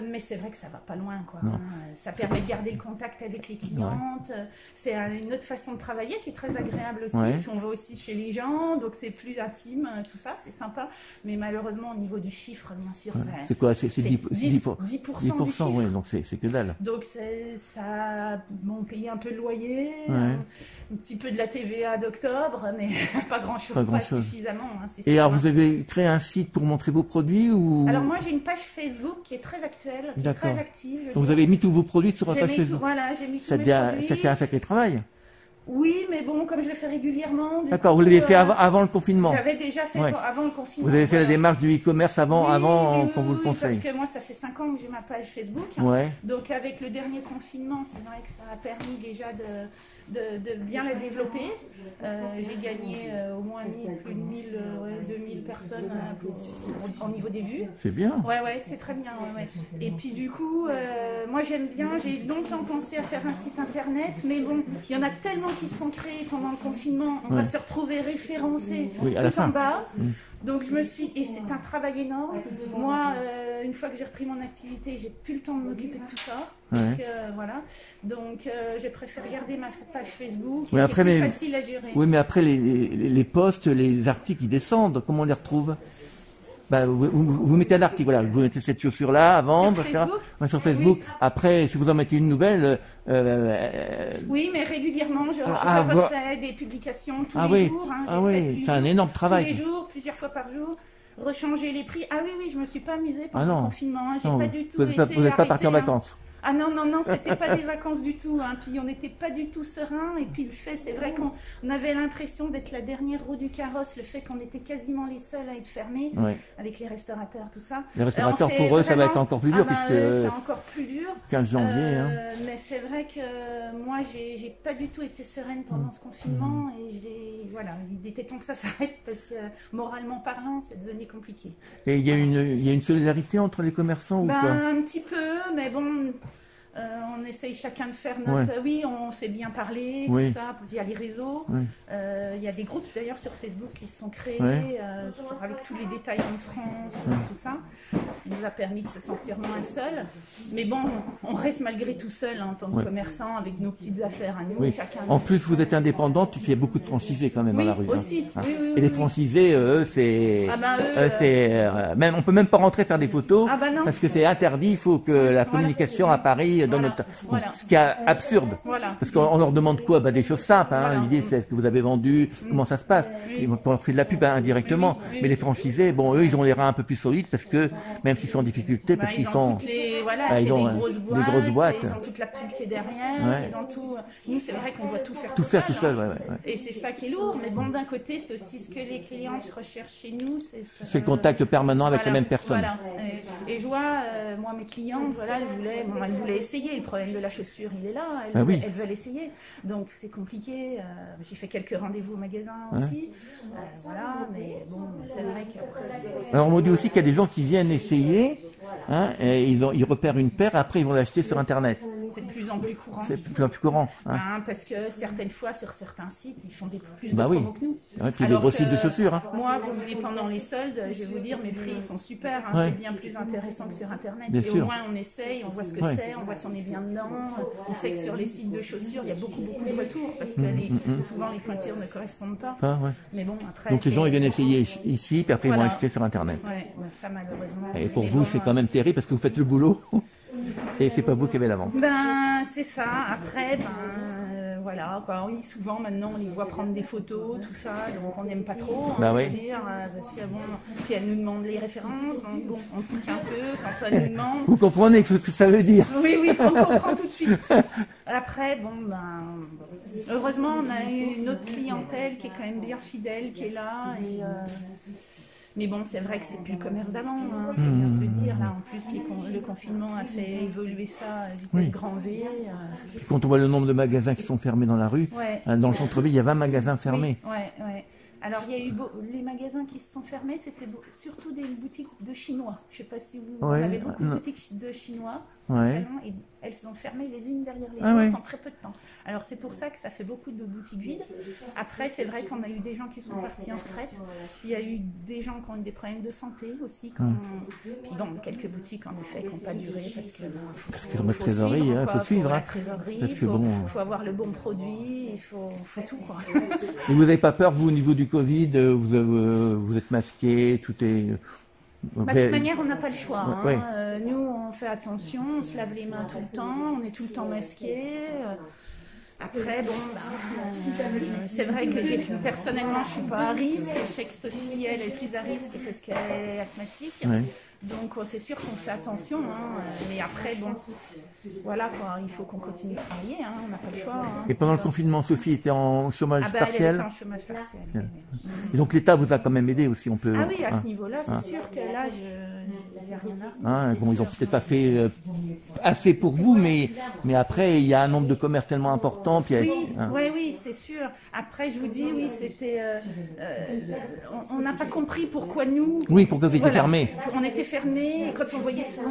Mais c'est vrai que ça va pas loin, quoi. Non. Hein. Ça permet de garder le contact avec les clientes. C'est une autre façon de travailler qui est très agréable aussi. Ouais. Parce qu'on va aussi chez les gens, donc c'est plus intime, tout ça, c'est sympa. Mais malheureusement, au niveau du chiffre, bien sûr, Ouais. C'est quoi? C'est 10%, 10% du chiffre. oui, donc c'est que dalle. Donc ça, bon, payer un peu le loyer, Ouais. un petit peu de la TVA d'octobre, mais pas grand-chose, Pas pas, grand-chose. suffisamment. Hein, si Et c'est alors, pas- vous avez créé un site pour montrer vos produits ou... Alors moi j'ai une page Facebook qui est très actuelle, qui est D'accord. très active. je Donc, vous dirais. avez mis tous vos produits sur la J'ai page mis Facebook? tout- voilà, j'ai mis tous Ça mes a produits. été un sacré travail. Oui, mais bon, comme je le fais régulièrement. du D'accord, coup, vous l'avez fait avant le confinement. J'avais déjà fait Ouais. avant le confinement. Vous avez fait la voilà. démarche du e-commerce avant, Oui, qu'on vous le conseille. Parce que moi, ça fait 5 ans que j'ai ma page Facebook. Ouais. Donc, avec le dernier confinement, c'est vrai que ça a permis déjà de bien la développer. J'ai gagné au moins plus de 2000 personnes au niveau des vues. C'est bien. Ouais, c'est très bien. Ouais. Et puis, du coup, moi, j'aime bien. J'ai longtemps pensé à faire un site internet, mais bon, il y en a tellement qui se sont créés pendant le confinement. On va se retrouver référencés Oui, à la tout en fin. bas. Mm. Donc je me suis, et c'est un travail énorme. Moi, une fois que j'ai repris mon activité, j'ai plus le temps de m'occuper de tout ça. Ouais. Donc, voilà. Donc, j'ai préféré garder ma page Facebook. Oui, après, c'est plus facile à gérer. Oui, mais après, les posts, les articles, ils descendent. Comment on les retrouve? Bah, vous mettez un article, voilà, vous mettez cette chaussure-là à vendre, sur Facebook, ouais, sur Facebook. Oui. Après, si vous en mettez une nouvelle... oui, mais régulièrement, je refais des publications tous les jours. Hein, oui, c'est un énorme travail. Tous les jours, plusieurs fois par jour. Rechanger les prix. Ah oui, je me suis pas amusée pendant le confinement. Hein, j'ai pas du tout vous n'êtes pas parti en vacances? Ah non, c'était pas des vacances du tout. Hein. Puis on n'était pas du tout serein. Et puis le fait, c'est vrai qu'on avait l'impression d'être la dernière roue du carrosse. Le fait qu'on était quasiment les seuls à être fermés, avec les restaurateurs, tout ça. Les restaurateurs, pour eux, ça va être encore plus dur. C'est encore plus dur. 15 janvier. Mais c'est vrai que moi, j'ai pas du tout été sereine pendant ce confinement. Et voilà, il était temps que ça s'arrête parce que moralement parlant, c'est devenu compliqué. Et il y a une solidarité entre les commerçants ou pas? Un petit peu, mais bon... on essaye chacun de faire notre... Oui, on s'est bien parlé, tout ça, il y a les réseaux. Il y a des groupes d'ailleurs sur Facebook qui se sont créés avec tous les détails en France, tout ça, ce qui nous a permis de se sentir moins seuls. Mais bon, on reste malgré tout seul en tant que commerçant avec nos petites affaires à nous. Chacun en plus, vous êtes indépendante, il y a beaucoup de franchisés quand même dans la rue. Aussi. Hein. Et les franchisés, eux, c'est... même, on peut même pas rentrer faire des photos parce que c'est interdit, il faut que la communication à Paris... Ce qui est absurde, parce qu'on leur demande quoi? Des choses simples. L'idée, c'est ce que vous avez vendu, comment ça se passe. On leur fait de la pub indirectement. Mais les franchisés, eux, ils ont les reins un peu plus solides parce que même s'ils sont en difficulté, parce qu'ils sont, ils ont des grosses boîtes, ils ont toute la pub qui est derrière, ils ont tout. Nous, c'est vrai qu'on doit tout faire tout seul. Et c'est ça qui est lourd. Mais bon, d'un côté, c'est aussi ce que les clients recherchent chez nous. C'est le contact permanent avec les mêmes personnes. Et je vois, moi, mes clients, elles voulaient essayer. Le problème de la chaussure, il est là. Elles veulent essayer. Donc, c'est compliqué. J'ai fait quelques rendez-vous au magasin aussi. Mais bon, c'est vrai que... Alors, on me dit aussi qu'il y a des gens qui viennent essayer, et ils repèrent une paire, après ils vont l'acheter sur Internet. C'est de plus en plus courant. C'est de plus en plus courant. Parce que certaines fois, sur certains sites, ils font plus de promos que nous. Puis des gros sites de chaussures. Moi, vous venez pendant les soldes, je vais vous dire, mes prix sont super. C'est bien plus intéressant que sur Internet. Bien sûr. Au moins, on essaye, on voit ce que c'est, on voit si on est bien dedans. On sait que sur les sites de chaussures, il y a beaucoup de retours parce que souvent les pointures ne correspondent pas. Mais bon, après, donc les gens ils viennent essayer ici, puis après ils vont acheter sur Internet. Ça malheureusement. Et pour vous, c'est quand même terrible parce que vous faites le boulot et c'est pas vous qui avez la vente. C'est ça. Après, voilà, oui, souvent maintenant on les voit prendre des photos, tout ça, donc on n'aime pas trop, on peut dire, parce que puis elles nous demandent les références, donc bon, on tique un peu quand elles nous demandent. Vous comprenez ce que ça veut dire? Oui, on comprend tout de suite. Après, heureusement on a une autre clientèle qui est quand même bien fidèle, qui est là, mais bon, c'est vrai que c'est plus le commerce d'avant, faut bien se le dire. Là, en plus, le confinement a fait évoluer ça à vitesse grand V. Puis quand on voit le nombre de magasins qui sont fermés dans la rue, dans le centre-ville, il y a 20 magasins fermés. Alors, il y a eu les magasins qui se sont fermés, c'était surtout des boutiques de Chinois. Je ne sais pas si vous avez beaucoup de boutiques de Chinois. Et elles sont fermées les unes derrière les autres en très peu de temps. Alors c'est pour ça que ça fait beaucoup de boutiques vides. Après c'est vrai qu'on a eu des gens qui sont partis en retraite. Il y a eu des gens qui ont eu des problèmes de santé aussi. Puis bon, quelques boutiques en effet qui n'ont pas duré parce que la trésorerie, il faut suivre. Il faut avoir le bon produit, il faut tout quoi. Et vous n'avez pas peur vous au niveau du Covid, vous êtes masqué, tout est... De toute manière, on n'a pas le choix. Nous, on fait attention, on se lave les mains tout le temps, on est tout le temps masqué. Après, c'est vrai que personnellement, je ne suis pas à risque. Je sais que Sophie, elle est plus à risque parce qu'elle est asthmatique. Donc, c'est sûr qu'on fait attention. Mais après, voilà, il faut qu'on continue de travailler. On n'a pas le choix. Et pendant le confinement, Sophie était en chômage partiel. Elle était en chômage partiel. Et donc, l'État vous a quand même aidé aussi, on peut... Ah oui, à ce niveau-là, c'est sûr que là, il n'y a rien à... Ils n'ont peut-être pas fait assez pour vous, mais après, il y a un nombre de commerces tellement important. Puis oui, c'est sûr. Après, je vous dis, c'était... on n'a pas compris pourquoi nous... Oui, pourquoi vous étiez fermés. On était fermés, et quand on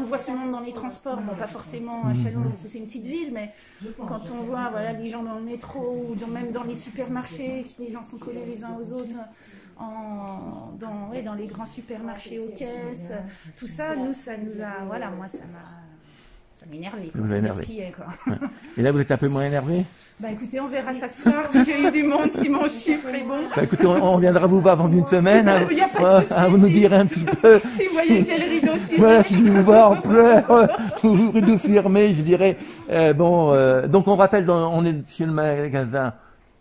voit ce monde dans les transports, pas forcément à Châlons, parce que c'est une petite ville, mais quand on voit les gens dans le métro, ou même dans les supermarchés, que les gens sont collés les uns aux autres, dans les grands supermarchés aux caisses, tout ça, nous, ça nous a, voilà, moi, ça m'a énervé. Ça vous a énervé. Quoi. Ouais. Et là, vous êtes un peu moins énervé? Bah écoutez, on verra ça ce soir si j'ai eu du monde, si mon chiffre est bon. Bah écoutez, on viendra vous voir dans une semaine. Hein, y a pas de souci, vous nous direz un petit peu. Si vous voyez que j'ai le rideau tiré. Voilà, si je vous vois en pleurs, vous rideau fermé, je dirais. Donc on rappelle, on est chez le magasin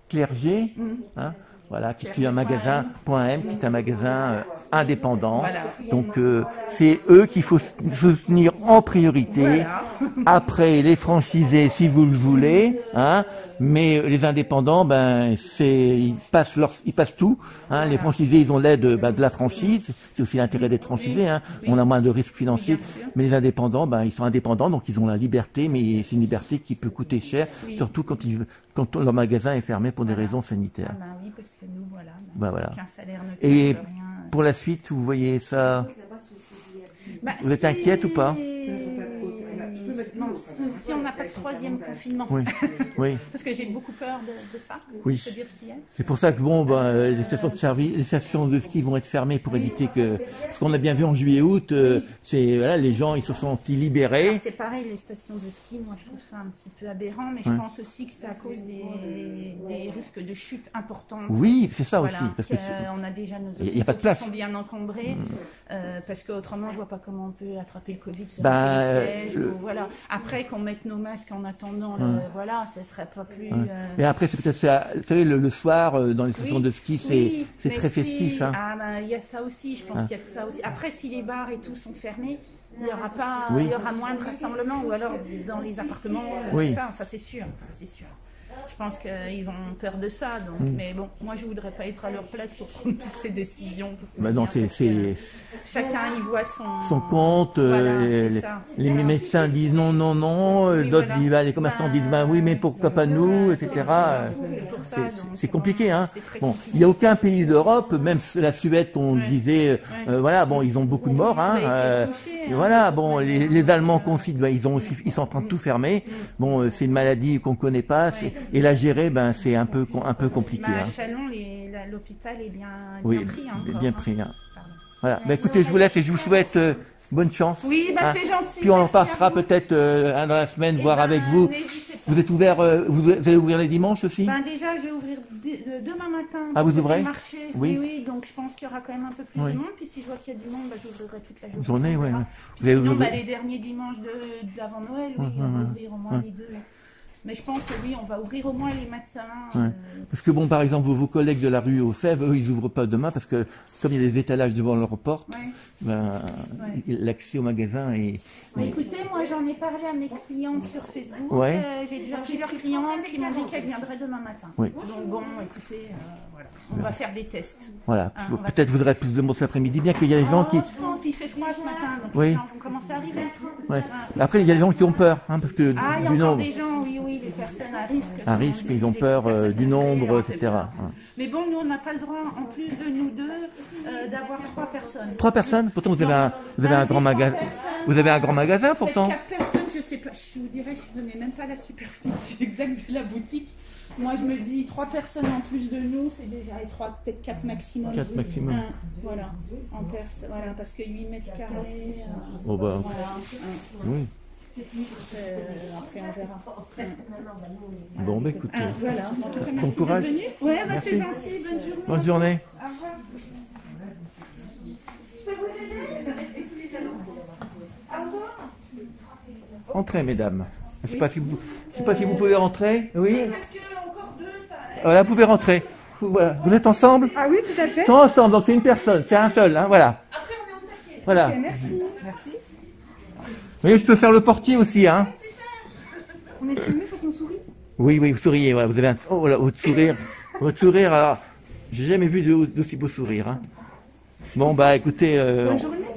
Clergé, hein, voilà, qui est un magasin .m, qui est un magasin indépendant. Voilà. Donc c'est eux qu'il faut soutenir en priorité. Voilà. Après les franchisés, si vous le voulez, hein. Mais les indépendants, ben ils passent tout. Hein. Les franchisés, ils ont l'aide de la franchise. C'est aussi l'intérêt d'être franchisé. Hein. On a moins de risques financiers. Mais les indépendants, ben ils sont indépendants, donc ils ont la liberté, mais c'est une liberté qui peut coûter cher, surtout quand leur magasin est fermé pour des raisons sanitaires. Ah ben oui, parce que nous, voilà. Qu'un salaire ne Et rien. pour la suite, vous voyez ça? Vous êtes inquiète ou pas? Non, si on n'a pas de troisième confinement. Oui. Oui. Parce que j'ai beaucoup peur de ça. Oui. De dire ce qu'il y a. C'est pour ça que les stations de service, les stations de ski vont être fermées pour éviter que, ce qu'on a bien vu en juillet-août, les gens ils se sont libérés. C'est pareil, les stations de ski, moi je trouve ça un petit peu aberrant, mais je pense aussi que c'est à cause des risques de chute importantes. Oui, c'est ça aussi. Parce que on a déjà nos hôpitaux qui sont bien encombrés, parce qu'autrement je vois pas comment on peut attraper le Covid sur siège, voilà. Après qu'on mette nos masques en attendant, voilà, ça serait pas plus. Mais après c'est peut-être, vous savez, le soir dans les stations de ski, c'est très festif. Hein. Ah ben il y a ça aussi, je pense qu'il y a de ça aussi. Après si les bars et tout sont fermés, il y aura pas, il y aura moins de rassemblements, ou alors dans les appartements, ça c'est sûr, ça c'est sûr. Je pense qu'ils ont peur de ça, donc. Mais bon, moi je voudrais pas être à leur place pour prendre toutes ces décisions. Non, chacun y voit son compte. Les médecins disent non, d'autres disent, les commerçants disent oui, mais pourquoi pas nous, etc. C'est compliqué, hein. Bon, il n'y a aucun pays d'Europe, même la Suède, on disait, ils ont beaucoup de morts, hein. Voilà, bon, les Allemands confinent, ils sont en train de tout fermer. Bon, c'est une maladie qu'on connaît pas. Et la gérer, c'est un peu compliqué. À Chalon, l'hôpital est bien pris. Bien pris. Hein. Voilà. Écoutez, je vous laisse et je vous souhaite bonne chance. Oui, c'est gentil. Puis on en passera peut-être dans la semaine, voir avec vous. Vous êtes ouvert, vous allez ouvrir les dimanches aussi? Déjà, je vais ouvrir demain matin. Ah, vous ouvrez? Marché. Oui, donc je pense qu'il y aura quand même un peu plus de monde. Puis si je vois qu'il y a du monde, j'ouvrirai toute la journée. Sinon, les derniers dimanches d'avant Noël, on va ouvrir au moins les deux. Mais je pense que oui, on va ouvrir au moins les matins. Parce que par exemple, vos collègues de la rue aux Fèves, eux, ils ouvrent pas demain parce que comme il y a des étalages devant leur porte, l'accès au magasin est... Écoutez, moi j'en ai parlé à mes clients sur Facebook. J'ai déjà plusieurs clients qui m'ont dit qu'elles viendraient demain matin. Donc bon, écoutez, on va faire des tests. Voilà, peut-être vous aurez plus de monde cet après-midi, bien qu'il y a des gens qui... Je pense qu'il fait froid ce matin, donc les gens vont commencer à arriver. Après, il y a des gens qui ont peur, parce que il y a encore des gens, oui, des personnes à risque. À risque, ils ont peur du nombre, etc. Mais bon, nous, on n'a pas le droit, en plus de nous deux, d'avoir 3 personnes. 3 personnes? Pourtant, vous avez un grand magasin. Vous avez un grand magasin, pourtant. 4 personnes, je sais pas. Je vous dirais, je ne connais même pas la superficie exacte de la boutique. Moi, je me dis 3 personnes en plus de nous, c'est déjà 3, peut-être 4 maximum. 4 maximum. Voilà, voilà, parce que 8 mètres carrés. Oui. Après, on verra. Bon, écoutez. Voilà, en tout cas, merci bon courage. d'être venu. C'est gentil, bonne journée. Bonne journée. Au revoir. Je peux vous aider? Au revoir. Entrez, mesdames. Je ne sais pas si vous pouvez rentrer. Oui. Parce que encore 2. Voilà, vous pouvez rentrer. Voilà. Vous êtes ensemble? Ah oui, tout à fait. Ils sont ensemble, donc c'est une personne, c'est un seul, hein, voilà. Après, on est au taquet. Voilà. Okay, merci. Vous voyez, je peux faire le portier aussi, hein. On est filmé, faut qu'on sourie. Oui, vous souriez, voilà, vous avez votre sourire, alors, j'ai jamais vu d'aussi beau sourire, hein. Bon, écoutez,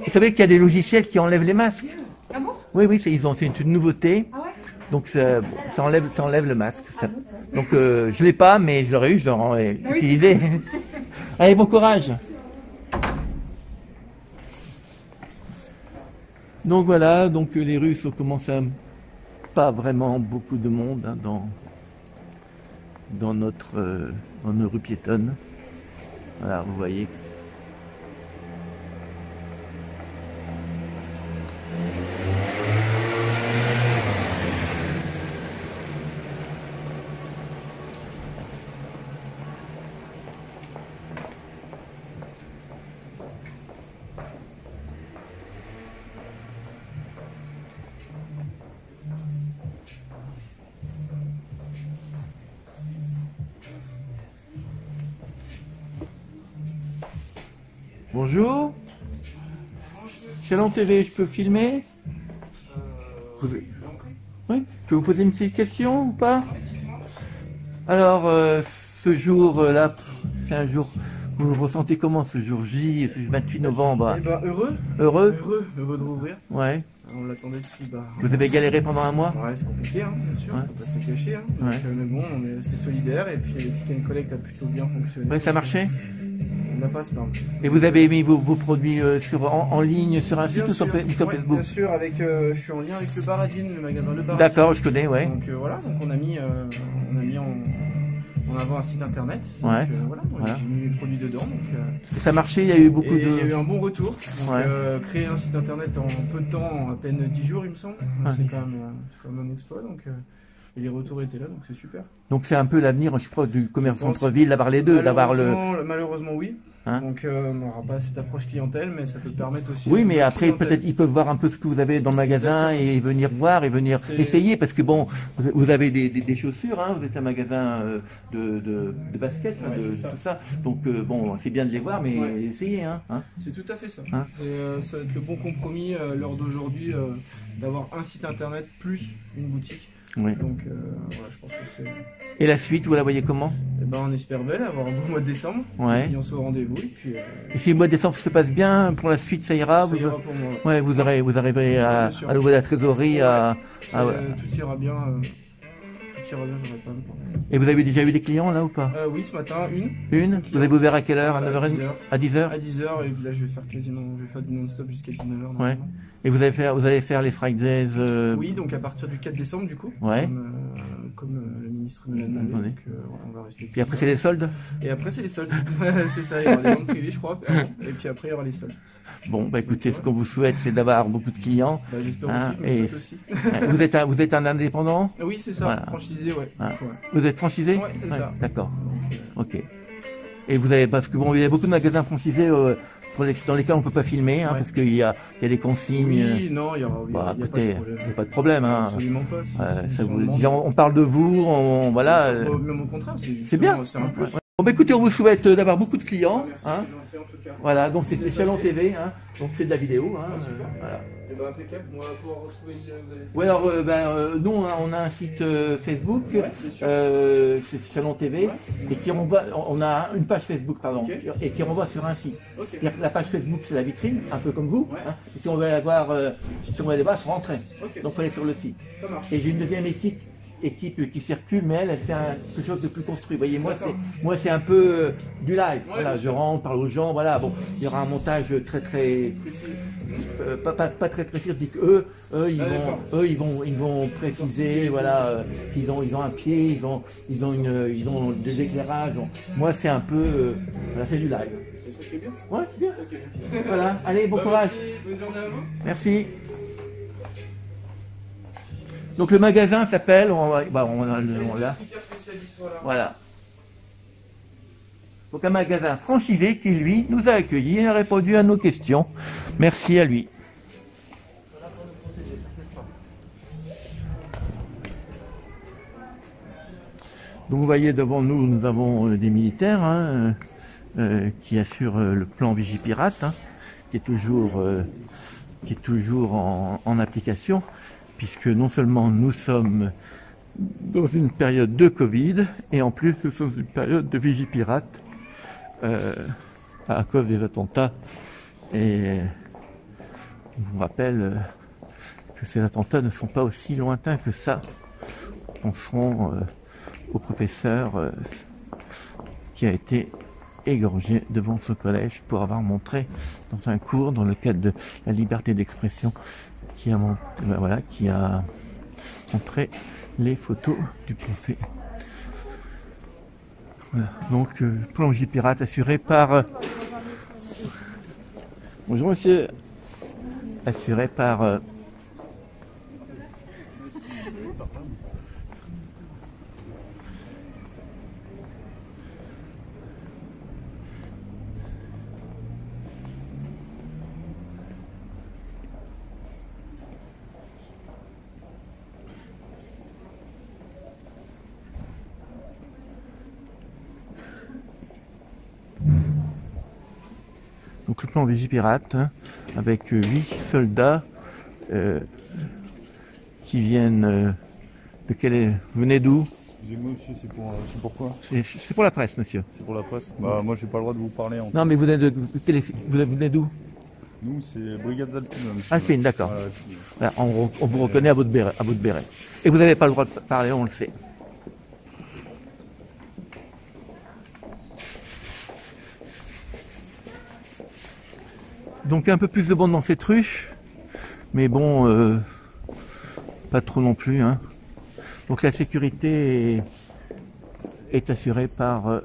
vous savez qu'il y a des logiciels qui enlèvent les masques. Ah bon? Oui, c'est une nouveauté. Ah ouais? Donc ça enlève le masque. Donc je l'ai pas, mais je l'aurais eu, je l'aurais utilisé. Allez, bon courage. Donc voilà, donc les Russes ont commencé à pas vraiment beaucoup de monde dans nos rues piétonnes. Voilà, vous voyez. Bonjour. Chalon TV, je peux filmer? Oui, je peux vous poser une petite question ou pas? Alors, ce jour-là, c'est un jour, vous le ressentez comment ce jour J, ce 28 novembre? Eh ben, heureux. Heureux? Heureux de rouvrir. Ouais. On l'attendait depuis. Vous avez galéré pendant un mois? Ouais, c'est compliqué, hein, bien sûr, ouais. Faut pas se cacher. Hein. Donc, mais bon, on est assez solidaires et puis le Click & Collect a plutôt bien fonctionné. Ouais, ça marchait? On n'a pas à se plaindre. Et vous avez mis vos produits en ligne sur un site ou sur Facebook? Bien sûr, avec, je suis en lien avec le Baradine, le magasin Le Baradine. D'accord, je connais, ouais. Donc voilà, donc on a mis en avant un site internet. Donc, ouais. Voilà, j'ai mis mes produits dedans. Donc, ça marchait, il y a eu beaucoup de... Il y a eu un bon retour. Donc, ouais. Créer un site internet en peu de temps, en à peine 10 jours, il me semble. Ouais. C'est quand même un exploit. Donc, et les retours étaient là, donc c'est super. Donc c'est un peu l'avenir, je crois, du commerce centre-ville, d'avoir les deux, d'avoir le... Malheureusement, oui. Hein? Donc on n'aura pas cette approche clientèle, mais ça peut permettre aussi... Oui, mais après, peut-être ils peuvent voir un peu ce que vous avez dans le magasin et venir voir et venir essayer, parce que bon, vous avez des chaussures, hein, vous êtes un magasin de basket, ouais, tout ça. Donc bon, c'est bien de les voir, mais essayer. Hein, c'est tout à fait ça. Hein, ça va être le bon compromis lors d'aujourd'hui d'avoir un site internet plus une boutique. Oui. Donc voilà, je pense que c'est... Et la suite, vous la voyez comment? Eh ben, on espère belle, avoir un bon mois de décembre. Ouais. Et puis on se au rendez-vous. Et si le mois de décembre se passe bien, pour la suite, ça ira? Ça ira pour moi. Ouais, vous arriverez à louer la trésorerie. Tout ira bien. J'aurais pas de problème. Et vous avez déjà eu des clients là ou pas? Oui, ce matin, une. Une? Vous avez ouvert à quelle heure? À 9h30? À 10h? À 10h, et là je vais faire du non-stop jusqu'à 19h. Ouais. Et vous allez faire les Fridays Oui, donc à partir du 4 décembre du coup. Ouais. Comme le ministre nous l'a demandé. Donc, on va respecter. Puis après c'est les soldes? Et après c'est les soldes. C'est ça, il y aura des ventes privées je crois. Et puis après il y aura les soldes. Bon, bah écoutez, ce qu'on vous souhaite, c'est d'avoir beaucoup de clients. Bah, j'espère aussi, je me souhaite aussi. Vous êtes un indépendant? Oui, c'est ça, voilà. Franchisé, ouais. Voilà. Vous êtes franchisé? Ouais, c'est ça. D'accord. Ok. Et vous avez, parce que bon, il y a beaucoup de magasins franchisés dans lesquels on ne peut pas filmer, hein, parce qu'il y a des consignes. Oui, non, il y a pas de problème. Hein. Absolument pas. Déjà, on parle de vous, voilà. Même au contraire, c'est bien. C'est un plus. Bon, bah, écoutez, on vous souhaite d'avoir beaucoup de clients. Merci, hein. c'est gentil, en tout cas. Voilà, donc c'était Chalon TV, hein. Donc c'est de la vidéo. Hein, voilà. Et ben impeccable, moi pour retrouver le... Oui, alors nous on a un site Facebook, c'est Chalon TV, et qui renvoie, on a une page Facebook, pardon, et qui renvoie sur un site. C'est-à-dire que la page Facebook c'est la vitrine, un peu comme vous, hein, et si on veut aller voir, il faut rentrer. Donc il faut aller sur le site. Et j'ai une deuxième équipe qui circule, mais elle fait quelque chose de plus construit. Vous voyez, moi c'est un peu du live. Voilà, je rentre, parle aux gens, voilà. Bon, il y aura un montage très pas très précis. Je dis que ils vont préciser, voilà, qu'ils ont un pied, ils ont des éclairages. Moi c'est un peu, voilà, c'est du live. C'est ça qui est bien. Ouais, c'est bien. Voilà, allez, bon courage. Bonne journée à vous. Merci. Donc le magasin s'appelle, on l'a. Voilà. Donc un magasin franchisé qui lui nous a accueillis et a répondu à nos questions. Merci à lui. Donc vous voyez devant nous, nous avons des militaires hein, qui assurent le plan Vigipirate, hein, qui est toujours en application. Puisque non seulement nous sommes dans une période de Covid, et en plus nous sommes dans une période de Vigipirate à cause des attentats. Et on vous rappelle que ces attentats ne sont pas aussi lointains que ça. Penserons au professeur qui a été égorgé devant ce collège pour avoir montré dans un cours dans le cadre de la liberté d'expression qui a montré les photos du Voilà. Donc, plan Vigipirate assuré par... Bonjour monsieur. Assuré par... Donc le plan Vigipirate, hein, avec 8 soldats qui viennent de quel... Vous venez d'où? Excusez-moi monsieur, c'est pourquoi? C'est pour la presse monsieur. C'est pour la presse? Bah moi j'ai pas le droit de vous parler en Non mais vous venez d'où? Nous c'est Brigades Alpines. Alpines, d'accord. Voilà, on vous reconnaît à votre béret. Et vous n'avez pas le droit de parler, on le sait. Donc un peu plus de monde dans cette rue, mais bon, pas trop non plus. Hein. Donc la sécurité est assurée par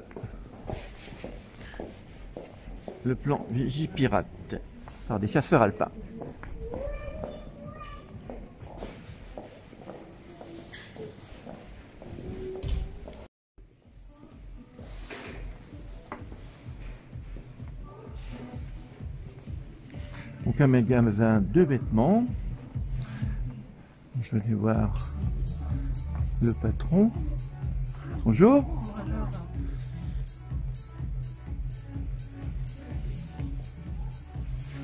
le plan Vigipirate, par des chasseurs alpins. Donc un magasin de vêtements. Je vais aller voir le patron. Bonjour.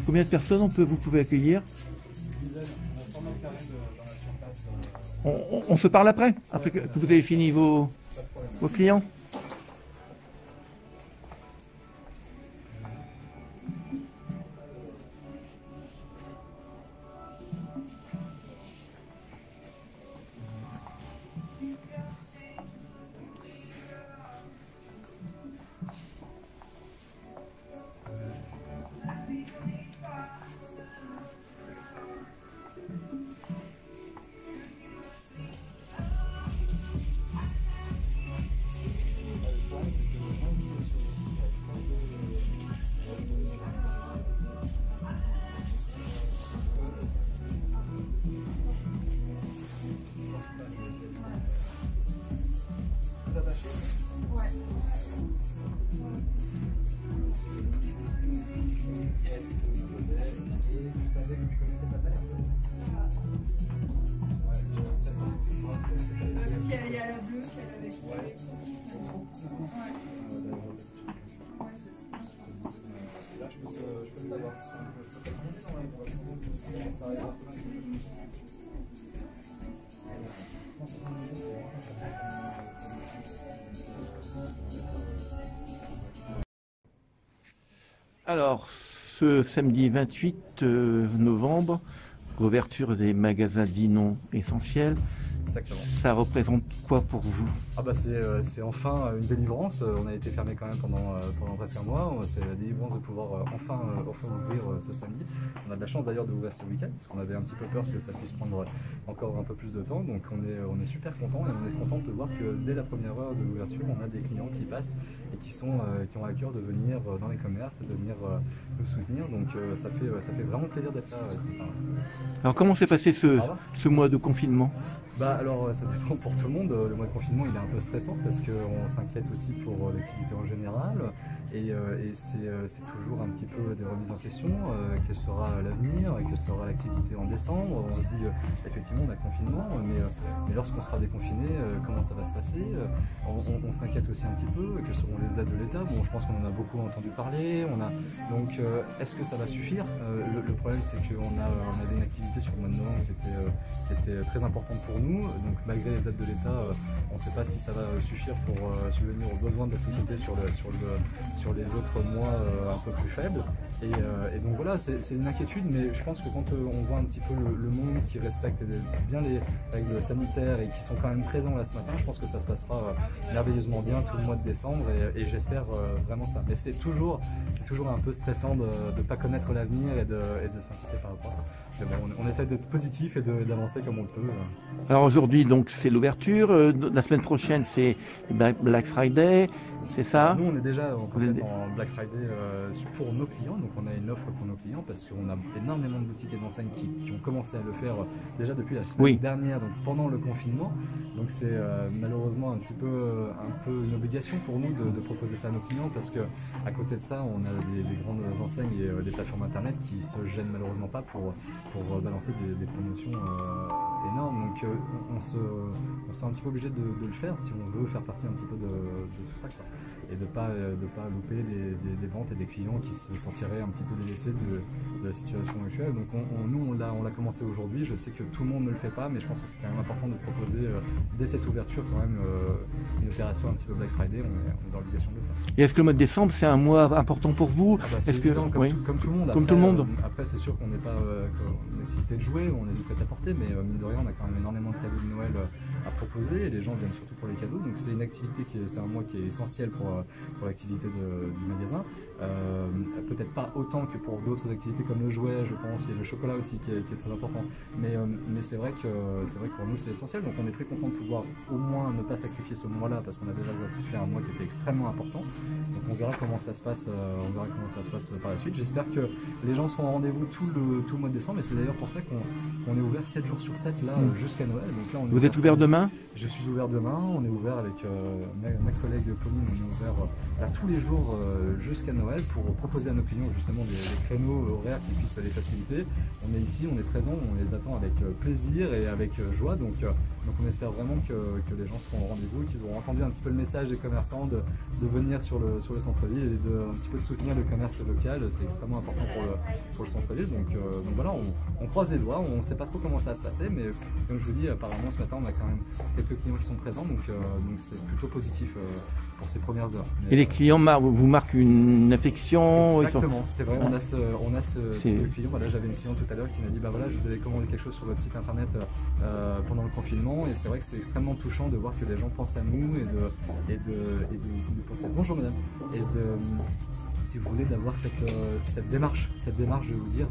Combien de personnes vous pouvez accueillir? On se parle après que vous avez fini vos clients? Il y a la bleue qu'elle avait. Là, je peux l'avoir. Je peux te demander dans Alors, ce samedi 28 novembre, ouverture des magasins Dinon essentiels. Exactement. Ça représente quoi pour vous? Ah bah c'est enfin une délivrance. On a été fermé quand même pendant presque un mois. C'est la délivrance de pouvoir enfin ouvrir ce samedi. On a de la chance d'ailleurs d'ouvrir ce week-end parce qu'on avait un petit peu peur que ça puisse prendre encore un peu plus de temps. Donc on est super content et on est content de voir que dès la première heure de l'ouverture, on a des clients qui passent et qui ont à cœur de venir dans les commerces et de venir nous soutenir. Donc ça fait vraiment plaisir d'être là ce matin. Alors comment s'est passé ce mois de confinement? Bah alors ça dépend pour tout le monde. Le mois de confinement il est un peu stressant parce qu'on s'inquiète aussi pour l'activité en général et c'est toujours un petit peu des remises en question. Quel sera l'avenir, quelle sera l'activité en décembre? On se dit effectivement on a confinement mais lorsqu'on sera déconfiné comment ça va se passer? On s'inquiète aussi un petit peu. Quelles seront les aides de l'État? Bon je pense qu'on en a beaucoup entendu parler. Donc est-ce que ça va suffire? Le problème c'est qu'on avait une activité sur le mois de novembre qui était très importante pour nous. Donc malgré les aides de l'État, on ne sait pas si ça va suffire pour subvenir aux besoins de la société sur les autres mois un peu plus faibles. Et donc voilà, c'est une inquiétude, mais je pense que quand on voit un petit peu le monde qui respecte bien les règles sanitaires et qui sont quand même présents là ce matin, je pense que ça se passera merveilleusement bien tout le mois de décembre et j'espère vraiment ça. Mais c'est toujours un peu stressant de ne pas connaître l'avenir et de s'inquiéter par rapport à ça. Mais bon, on essaie d'être positif et d'avancer comme on le peut. Alors aujourd'hui, donc, c'est l'ouverture. La semaine prochaine, c'est Black Friday. C'est ça? Nous, on est déjà en Black Friday pour nos clients, donc on a une offre pour nos clients parce qu'on a énormément de boutiques et d'enseignes qui ont commencé à le faire déjà depuis la semaine dernière, donc pendant le confinement. Donc c'est malheureusement un peu une obligation pour nous de proposer ça à nos clients parce que à côté de ça, on a des grandes enseignes et des plateformes internet qui se gênent malheureusement pas pour balancer des promotions énormes. Donc on se sent un petit peu obligé de le faire si on veut faire partie un petit peu de tout ça, quoi. Et de pas louper des ventes et des clients qui se sentiraient un petit peu délaissés de la situation actuelle. Donc nous, on l'a commencé aujourd'hui. Je sais que tout le monde ne le fait pas, mais je pense que c'est quand même important de proposer dès cette ouverture quand même une opération un petit peu Black Friday. On est dans l'obligation de le faire. Et est-ce que le mois de décembre, c'est un mois important pour vous? C'est évident, comme tout le monde. Comme tout le monde. Après, c'est sûr qu'on n'est pas une activité de jouet, on est du prêt-à-porter, mais mine de rien, on a quand même énormément de cadeaux de Noël à proposer et les gens viennent surtout pour les cadeaux. Donc c'est une activité c'est un mois qui est essentiel pour l'activité du magasin. Peut-être pas autant que pour d'autres activités comme le jouet, je pense, il y a le chocolat aussi qui est très important. Mais c'est vrai que pour nous c'est essentiel. Donc on est très content de pouvoir au moins ne pas sacrifier ce mois-là parce qu'on a déjà fait un mois qui était extrêmement important. Donc on verra comment ça se passe. Par la suite. J'espère que les gens seront au rendez-vous tout le mois de décembre. Et c'est d'ailleurs pour ça qu'on est ouvert 7 jours sur 7 là jusqu'à Noël. Donc là, vous êtes ouvert demain? Je suis ouvert demain. On est ouvert avec ma collègue Pauline. On est ouvert tous les jours jusqu'à Noël pour proposer à nos clients justement des créneaux horaires qui puissent les faciliter. On est ici, on est présent, on les attend avec plaisir et avec joie. Donc on espère vraiment que les gens seront au rendez-vous, qu'ils auront entendu un petit peu le message des commerçants de venir sur le centre-ville et un petit peu de soutenir le commerce local. C'est extrêmement important pour le centre-ville. Donc voilà, on croise les doigts, on ne sait pas trop comment ça va se passer, mais comme je vous dis, apparemment ce matin on a quand même quelques clients qui sont présents, donc c'est plutôt positif pour ces premières heures. Et les clients vous marquent une affection? Exactement, c'est vrai, on a ce type de client. Voilà, j'avais une cliente tout à l'heure qui m'a dit voilà, je vous avais commandé quelque chose sur votre site internet pendant le confinement, et c'est vrai que c'est extrêmement touchant de voir que les gens pensent à nous et de penser bonjour madame, si vous voulez, d'avoir cette démarche de vous dire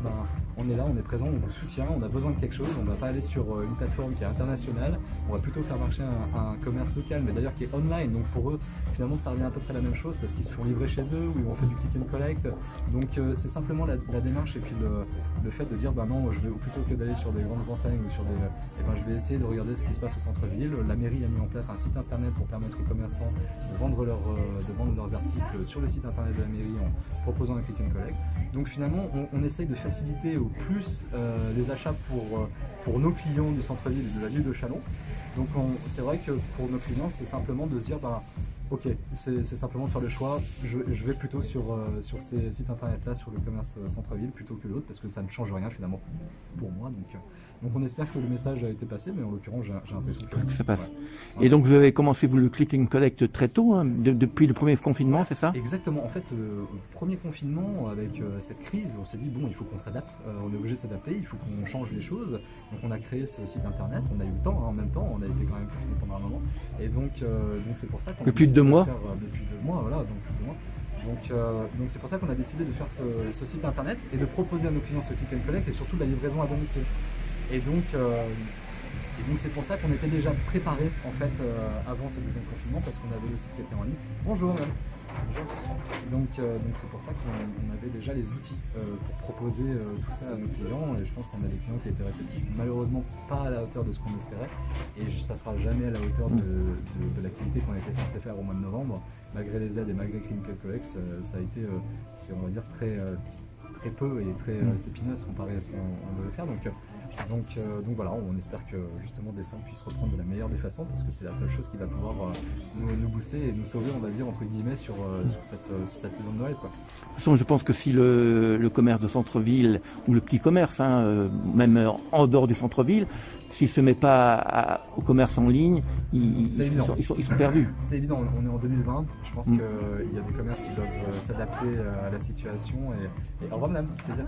on est là, on est présent, on vous soutient, on a besoin de quelque chose, on ne va pas aller sur une plateforme qui est internationale, on va plutôt faire marcher un commerce local, mais d'ailleurs qui est online. Donc pour eux, finalement, ça revient à peu près la même chose parce qu'ils se font livrer chez eux ou ils vont faire du click and collect. Donc c'est simplement la démarche et puis le fait de dire non, plutôt que d'aller sur des grandes enseignes ou sur je vais essayer de regarder ce qui se passe au centre-ville. La mairie a mis en place un site internet pour permettre aux commerçants de vendre leurs articles sur le site internet de la mairie en proposant un click and collect. Donc finalement, on essaye de faciliter au plus les achats pour nos clients du centre-ville et de la ville de Châlons. Donc c'est vrai que pour nos clients, c'est simplement de se dire ok, c'est simplement de faire le choix, je vais plutôt sur ces sites internet là, sur le commerce centre-ville plutôt que l'autre, parce que ça ne change rien finalement pour moi. Donc on espère que le message a été passé, mais en l'occurrence j'ai l'impression que ça passe. Ouais. Et donc vous avez commencé le click and collect très tôt, hein, depuis le premier confinement, c'est ça? Exactement, en fait le premier confinement, avec cette crise, on s'est dit il faut qu'on s'adapte, on est obligé de s'adapter, il faut qu'on change les choses. Donc on a créé ce site internet, on a eu le temps en même temps, on a été quand même confiné pendant un moment, et donc c'est pour ça qu'on depuis 2 mois. Depuis 2 mois, voilà, donc plus de 2 mois. Donc c'est pour ça qu'on a décidé de faire ce site internet et de proposer à nos clients ce click and collect et surtout la livraison à domicile. Et donc c'est pour ça qu'on était déjà préparé en fait avant ce deuxième confinement, parce qu'on avait le site qui était en ligne. Bonjour madame. Donc c'est pour ça qu'on avait déjà les outils pour proposer tout ça à nos clients, et je pense qu'on a des clients qui étaient réceptifs, malheureusement pas à la hauteur de ce qu'on espérait, et ça sera jamais à la hauteur de l'activité qu'on était censé faire au mois de novembre, malgré les aides et malgré Click and Collect. Ça a été, on va dire, très peu et très épinasse comparé à ce qu'on devait faire. Donc voilà, on espère que justement décembre puisse reprendre de la meilleure des façons, parce que c'est la seule chose qui va pouvoir nous booster et nous sauver, on va dire, entre guillemets, sur cette saison de Noël, quoi. De toute façon, je pense que si le commerce de centre-ville ou le petit commerce, même en dehors du centre-ville, s'il ne se met pas au commerce en ligne, ils sont perdus. C'est évident, on est en 2020, je pense qu'il y a des commerces qui doivent s'adapter à la situation. Et au revoir madame, plaisir.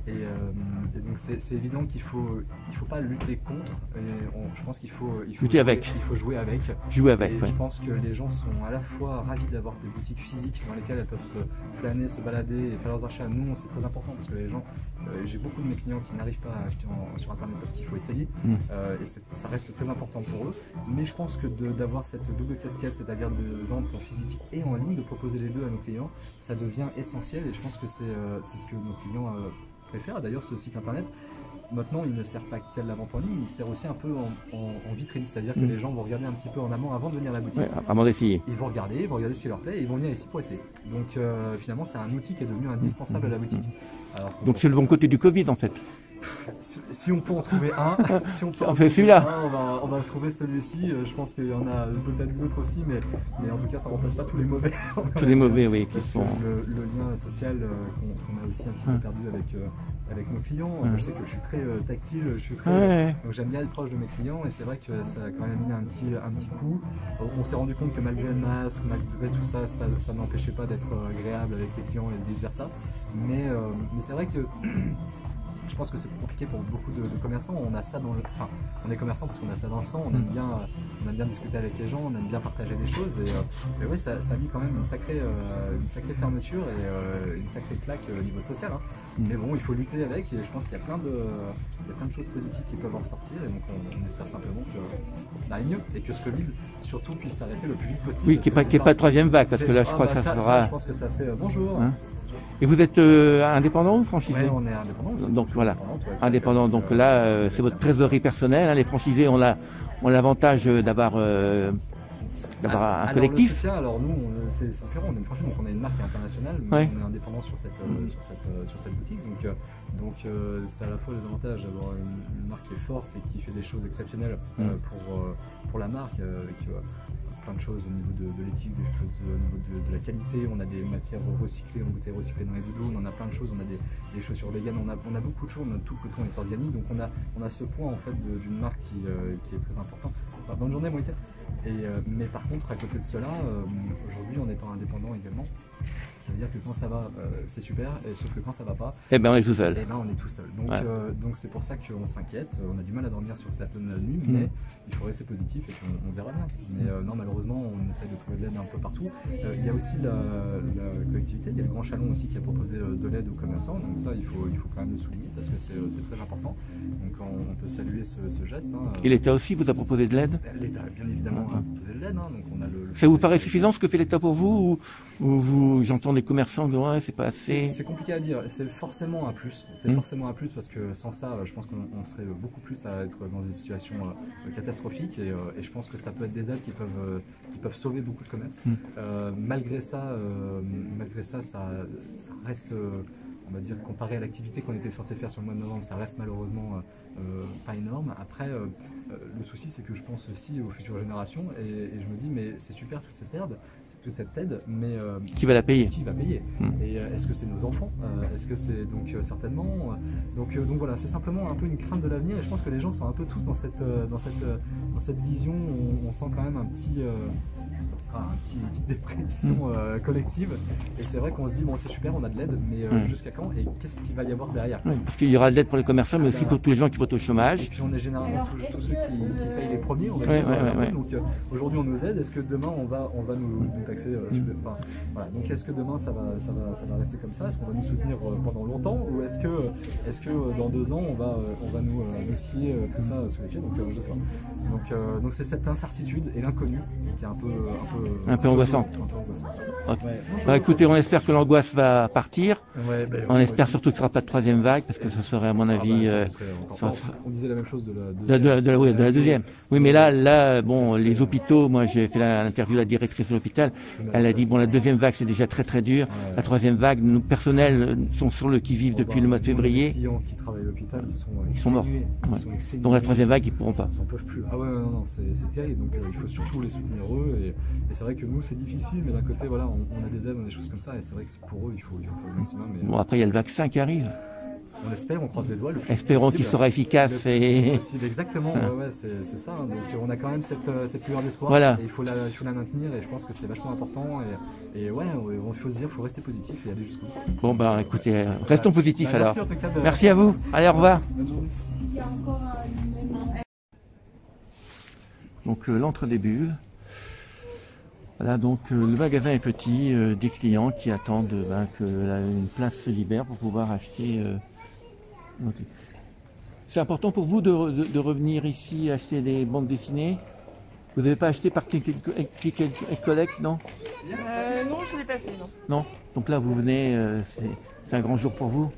Et donc c'est évident qu'il faut pas lutter contre, je pense qu'il faut lutter avec. Il faut jouer avec. Jouer avec, et ouais. je pense que les gens sont à la fois ravis d'avoir des boutiques physiques dans lesquelles elles peuvent se flâner, se balader et faire leurs achats. Nous, c'est très important parce que les gens, j'ai beaucoup de mes clients qui n'arrivent pas à acheter sur internet parce qu'il faut essayer, et ça reste très important pour eux. Mais je pense que d'avoir cette double casquette, c'est-à-dire de vente en physique et en ligne, de proposer les deux à nos clients, ça devient essentiel, et je pense que c'est ce que nos clients préfèrent. D'ailleurs, ce site internet, maintenant, il ne sert pas qu'à la vente en ligne, il sert aussi un peu en vitrine, c'est-à-dire que les gens vont regarder un petit peu en amont avant de venir à la boutique. Ouais, avant d'essayer. Ils vont regarder ce qui leur plaît et ils vont venir ici pour essayer. Donc finalement, c'est un outil qui est devenu indispensable à la boutique. Donc c'est le bon côté du Covid en fait. Si on peut en trouver un, on fait celui-là. On va trouver celui-ci. Je pense qu'il y en a peut-être d'autres aussi, mais en tout cas, ça ne remplace pas tous les mauvais. Tous les mauvais, oui. Qui sont... le lien social qu'on a aussi un petit peu perdu avec nos clients. Je sais que je suis très tactile, donc j'aime bien être proche de mes clients, et c'est vrai que ça a quand même mis un petit coup. On s'est rendu compte que malgré le masque, malgré tout ça, ça n'empêchait pas d'être agréable avec les clients et vice versa. Mais c'est vrai que je pense que c'est plus compliqué pour beaucoup de commerçants. On a ça on est commerçant parce qu'on a ça dans le sang. On aime bien discuter avec les gens, on aime bien partager des choses. Et oui, ça a mis quand même une sacrée fermeture et une sacrée claque au niveau social. Mais bon, il faut lutter avec, et je pense qu'il y a plein de choses positives qui peuvent en ressortir. Et donc on espère simplement que ça aille mieux et que ce Covid surtout puisse s'arrêter le plus vite possible. Oui, qu'il n'y ait pas de troisième vague, parce que là je crois que ça sera... je pense que ça serait bonjour. Et vous êtes indépendant ou franchisé? Oui, on est indépendant. Donc voilà, indépendant. Donc là, c'est votre trésorerie personnelle. Les franchisés ont l'avantage d'avoir un collectif. Le soutien, alors nous, c'est différent. On est une franchise, donc on a une marque internationale, mais on est indépendant sur cette boutique. Donc c'est à la fois les avantages d'avoir une marque qui est forte et qui fait des choses exceptionnelles pour la marque, avec plein de choses au niveau de l'éthique, des choses au niveau de la qualité. On a des matières recyclées, en bouteilles recyclées dans les doudous, on en a plein de choses, on a des chaussures véganes, on a beaucoup de choses, tout le coton est organique, donc on a ce point en fait d'une marque qui est très important. Bonne journée, Moïse. Mais par contre, à côté de cela, aujourd'hui, en étant indépendant également, ça veut dire que quand ça va, c'est super, sauf que quand ça va pas, eh ben on est tout seul. Eh ben on est tout seul. Donc c'est pour ça qu'on s'inquiète, on a du mal à dormir sur certaines nuits, mais il faut rester positif et puis on verra bien. Mais non, malheureusement, on essaye de trouver de l'aide un peu partout. Il y a aussi la collectivité, il y a le Grand Chalon aussi qui a proposé de l'aide aux commerçants, donc ça il faut quand même le souligner parce que c'est très important. Donc on peut saluer ce geste. Et l'État aussi vous a proposé de l'aide? L'État, bien évidemment, a proposé de l'aide. Donc on a ça vous paraît suffisant ce que fait l'État pour vous, ou j'entends des commerçants dire ouais, c'est pas assez? C'est compliqué à dire, c'est forcément un plus. C'est forcément un plus parce que sans ça, je pense qu'on serait beaucoup plus à être dans des situations catastrophiques, et je pense que ça peut être des aides qui peuvent sauver beaucoup de commerces. Malgré ça, ça reste, on va dire, comparé à l'activité qu'on était censé faire sur le mois de novembre, ça reste malheureusement pas énorme. Après, le souci, c'est que je pense aussi aux futures générations, et je me dis, mais c'est super toute cette aide, mais qui va la payer? Qui va payer? Et est-ce que c'est nos enfants? Est-ce que c'est donc certainement? Donc voilà, c'est simplement un peu une crainte de l'avenir, et je pense que les gens sont un peu tous dans cette vision où on sent quand même une petite dépression collective, et c'est vrai qu'on se dit bon, c'est super, on a de l'aide, mais jusqu'à quand, et qu'est-ce qu'il va y avoir derrière? Parce qu'il y aura de l'aide pour les commerçants, mais aussi pour tous les gens qui votent au chomage. Et puis on est généralement tous ceux qui payent les premiers, on va dire. Donc aujourd'hui on nous aide, est-ce que demain on va nous taxer voilà. Donc est-ce que demain ça va rester comme ça? Est-ce qu'on va nous soutenir pendant longtemps, ou est-ce que dans 2 ans on va nous scier tout ça sous les pieds? Donc je sais pas. Donc c'est cette incertitude et l'inconnu qui est un peu angoissante. Écoutez, on espère que l'angoisse va partir. On espère surtout qu'il n'y aura pas de troisième vague, parce que ça serait à mon avis... on disait la même chose de la deuxième. Oui, mais là, bon, les hôpitaux, moi j'ai fait l'interview de la directrice de l'hôpital, elle a dit, bon, la deuxième vague c'est déjà très très dur. La troisième vague, nos personnels sont sur le qui-vive depuis le mois de février. Les clients qui travaillent à l'hôpital, ils sont morts. Donc la troisième vague, ils ne pourront pas. Ils n'en peuvent plus. Ah ouais, non, c'est terrible. Donc il faut surtout les soutenir eux. Et c'est vrai que nous, c'est difficile, mais d'un côté, voilà, on a des aides, on a des choses comme ça, et c'est vrai que pour eux, il faut le maximum. Bon, après, il y a le vaccin qui arrive. On espère, on croise les doigts. Espérons qu'il sera efficace et possible, exactement. Ouais, c'est ça. Hein. Donc on a quand même cette lueur d'espoir. Voilà. Et il faut la maintenir et je pense que c'est vachement important. Et ouais, il faut se dire, il faut rester positif et aller jusqu'au bout. Bon ben écoutez, restons positifs alors. Merci, en tout cas, merci à vous. Allez, au revoir. Bonne journée. Donc l'entre-début. Voilà, donc le magasin est petit, des clients qui attendent que une place se libère pour pouvoir acheter. C'est important pour vous de revenir ici acheter des bandes dessinées. Vous n'avez pas acheté par Click & Collect, non? Non, je ne l'ai pas fait, non. Non. Donc là, vous venez, c'est un grand jour pour vous.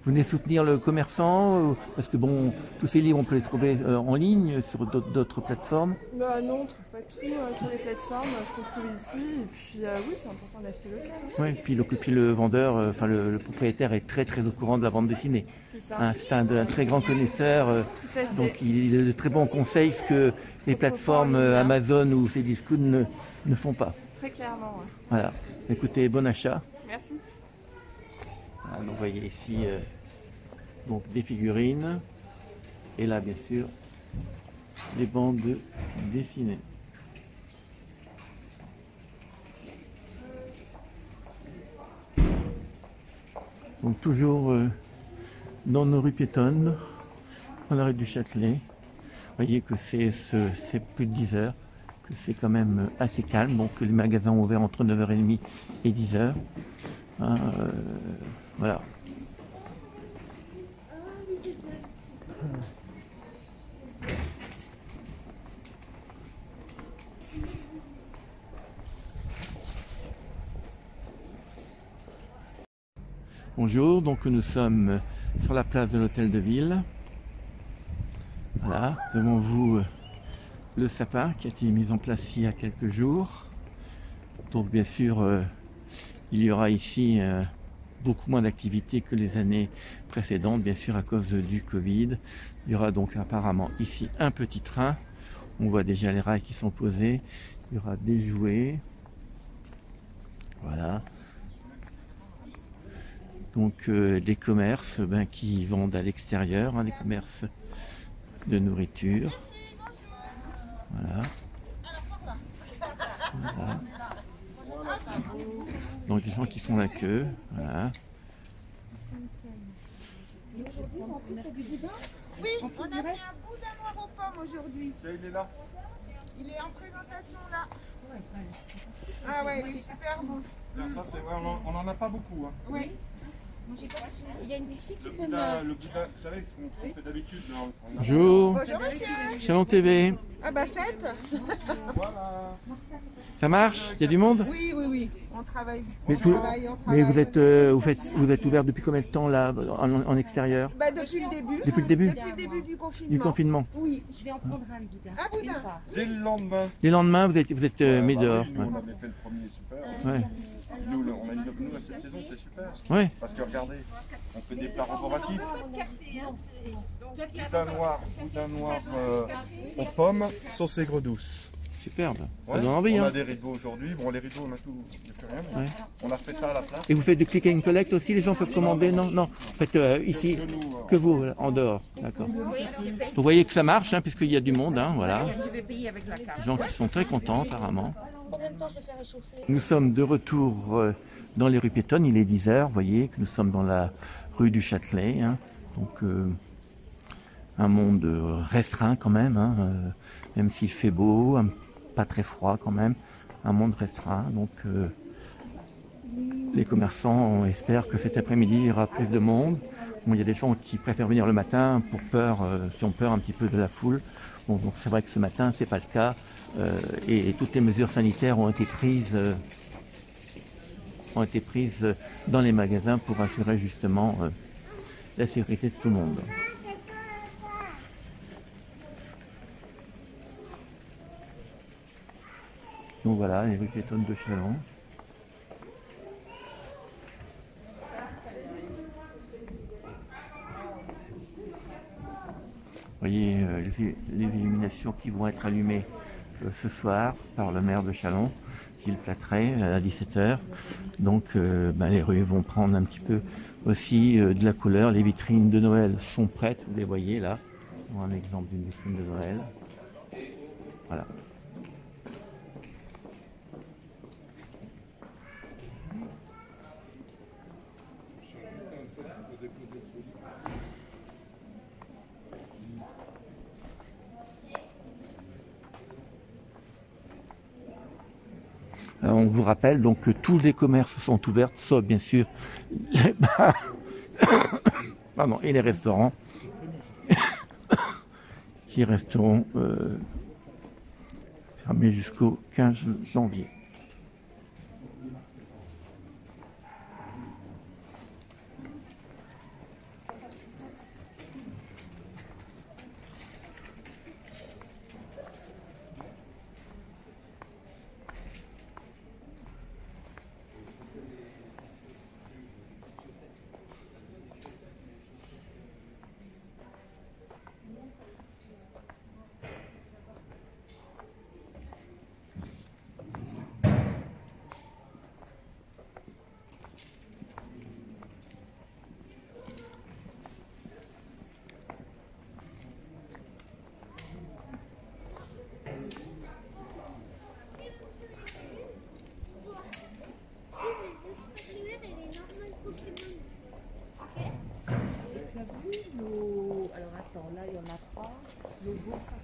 Vous venez soutenir le commerçant, parce que bon, tous ces livres, on peut les trouver en ligne sur d'autres plateformes. Bah non, on ne trouve pas tout sur les plateformes, ce qu'on trouve ici. Et puis oui, c'est important d'acheter local. Oui, puis le vendeur, enfin le propriétaire est très au courant de la bande dessinée. C'est ça. Hein, c'est un très grand connaisseur, donc il a de très bons conseils, ce que les plateformes Amazon ou Cdiscount ne font pas. Très clairement, ouais. Voilà. Écoutez, bon achat. Merci. Donc vous voyez ici donc des figurines et là bien sûr des bandes dessinées. Donc toujours dans nos rues piétonnes, dans la rue du Châtelet. Vous voyez que c'est plus de 10 heures, que c'est quand même assez calme, donc les magasins ont ouvert entre 9h30 et 10h. Voilà. Bonjour, donc nous sommes sur la place de l'Hôtel de Ville. Voilà, devant vous le sapin qui a été mis en place il y a quelques jours. Donc bien sûr, il y aura ici beaucoup moins d'activités que les années précédentes, bien sûr à cause du Covid. Il y aura donc apparemment ici un petit train. On voit déjà les rails qui sont posés. Il y aura des jouets. Voilà. Donc des commerces qui vendent à l'extérieur, des commerces de nourriture. Voilà. Voilà. Donc des gens qui font la queue. Voilà. Oui, on a fait un boudin noir aux pommes aujourd'hui. Il est là. Il est en présentation là. Ah ouais, il est super bon. Bien, ça c'est vrai, on n'en a pas beaucoup. Hein. Oui. Il y a une bici qui le boudin, vous savez ce qu'on fait d'habitude. Bonjour. Bonjour monsieur. Chalon TV. Ah bah faites. Voilà. Ça marche? Il y a du monde? Oui. On travaille. Mais, mais vous êtes ouvert depuis combien de temps là en extérieur? Bah depuis le début. Depuis le début? Depuis le début du confinement. Du confinement. Oui. Je vais en prendre un boudin. Un boudin. Dès le lendemain. Dès le lendemain, vous êtes mis dehors. Nous, on avait fait le premier super. Ouais. Nous, à cette saison, c'est super. Ouais. Parce que regardez, on fait des plats roboratifs. Boudin noir aux pommes, sauce aigre douce. Superbe. Ouais. Ça donne envie, on hein. a des rideaux aujourd'hui. Bon, les rideaux, on a tout. Il n'y a plus rien. Mais Ouais. on a fait ça à la place. Et vous faites du click and collect aussi? Les gens peuvent commander? Non, non. Vous faites ici que vous, en dehors. D'accord. Vous voyez que ça marche, puisqu'il y a du monde, voilà. Les gens qui sont très contents, apparemment. Nous sommes de retour dans les rues piétonnes. Il est 10h. Vous voyez que nous sommes dans la rue du Châtelet. Donc, un monde restreint quand même, même s'il fait beau, pas très froid quand même, un monde restreint. Donc les commerçants espèrent que cet après-midi il y aura plus de monde. Bon, il y a des gens qui préfèrent venir le matin pour peur, qui ont peur un petit peu de la foule. Bon, donc c'est vrai que ce matin c'est pas le cas et toutes les mesures sanitaires ont été prises dans les magasins pour assurer justement la sécurité de tout le monde. Donc voilà, les rues piétonnes de Chalon. Vous voyez les illuminations qui vont être allumées ce soir par le maire de Chalon, Gilles Platret, à 17h. Donc les rues vont prendre un petit peu aussi de la couleur. Les vitrines de Noël sont prêtes, vous les voyez là. On a un exemple d'une vitrine de Noël. Voilà. On vous rappelle donc que tous les commerces sont ouverts, sauf bien sûr les bars pardon, et les restaurants qui resteront fermés jusqu'au 15 janvier. Alors attends, là il y en a 3. Logo 50.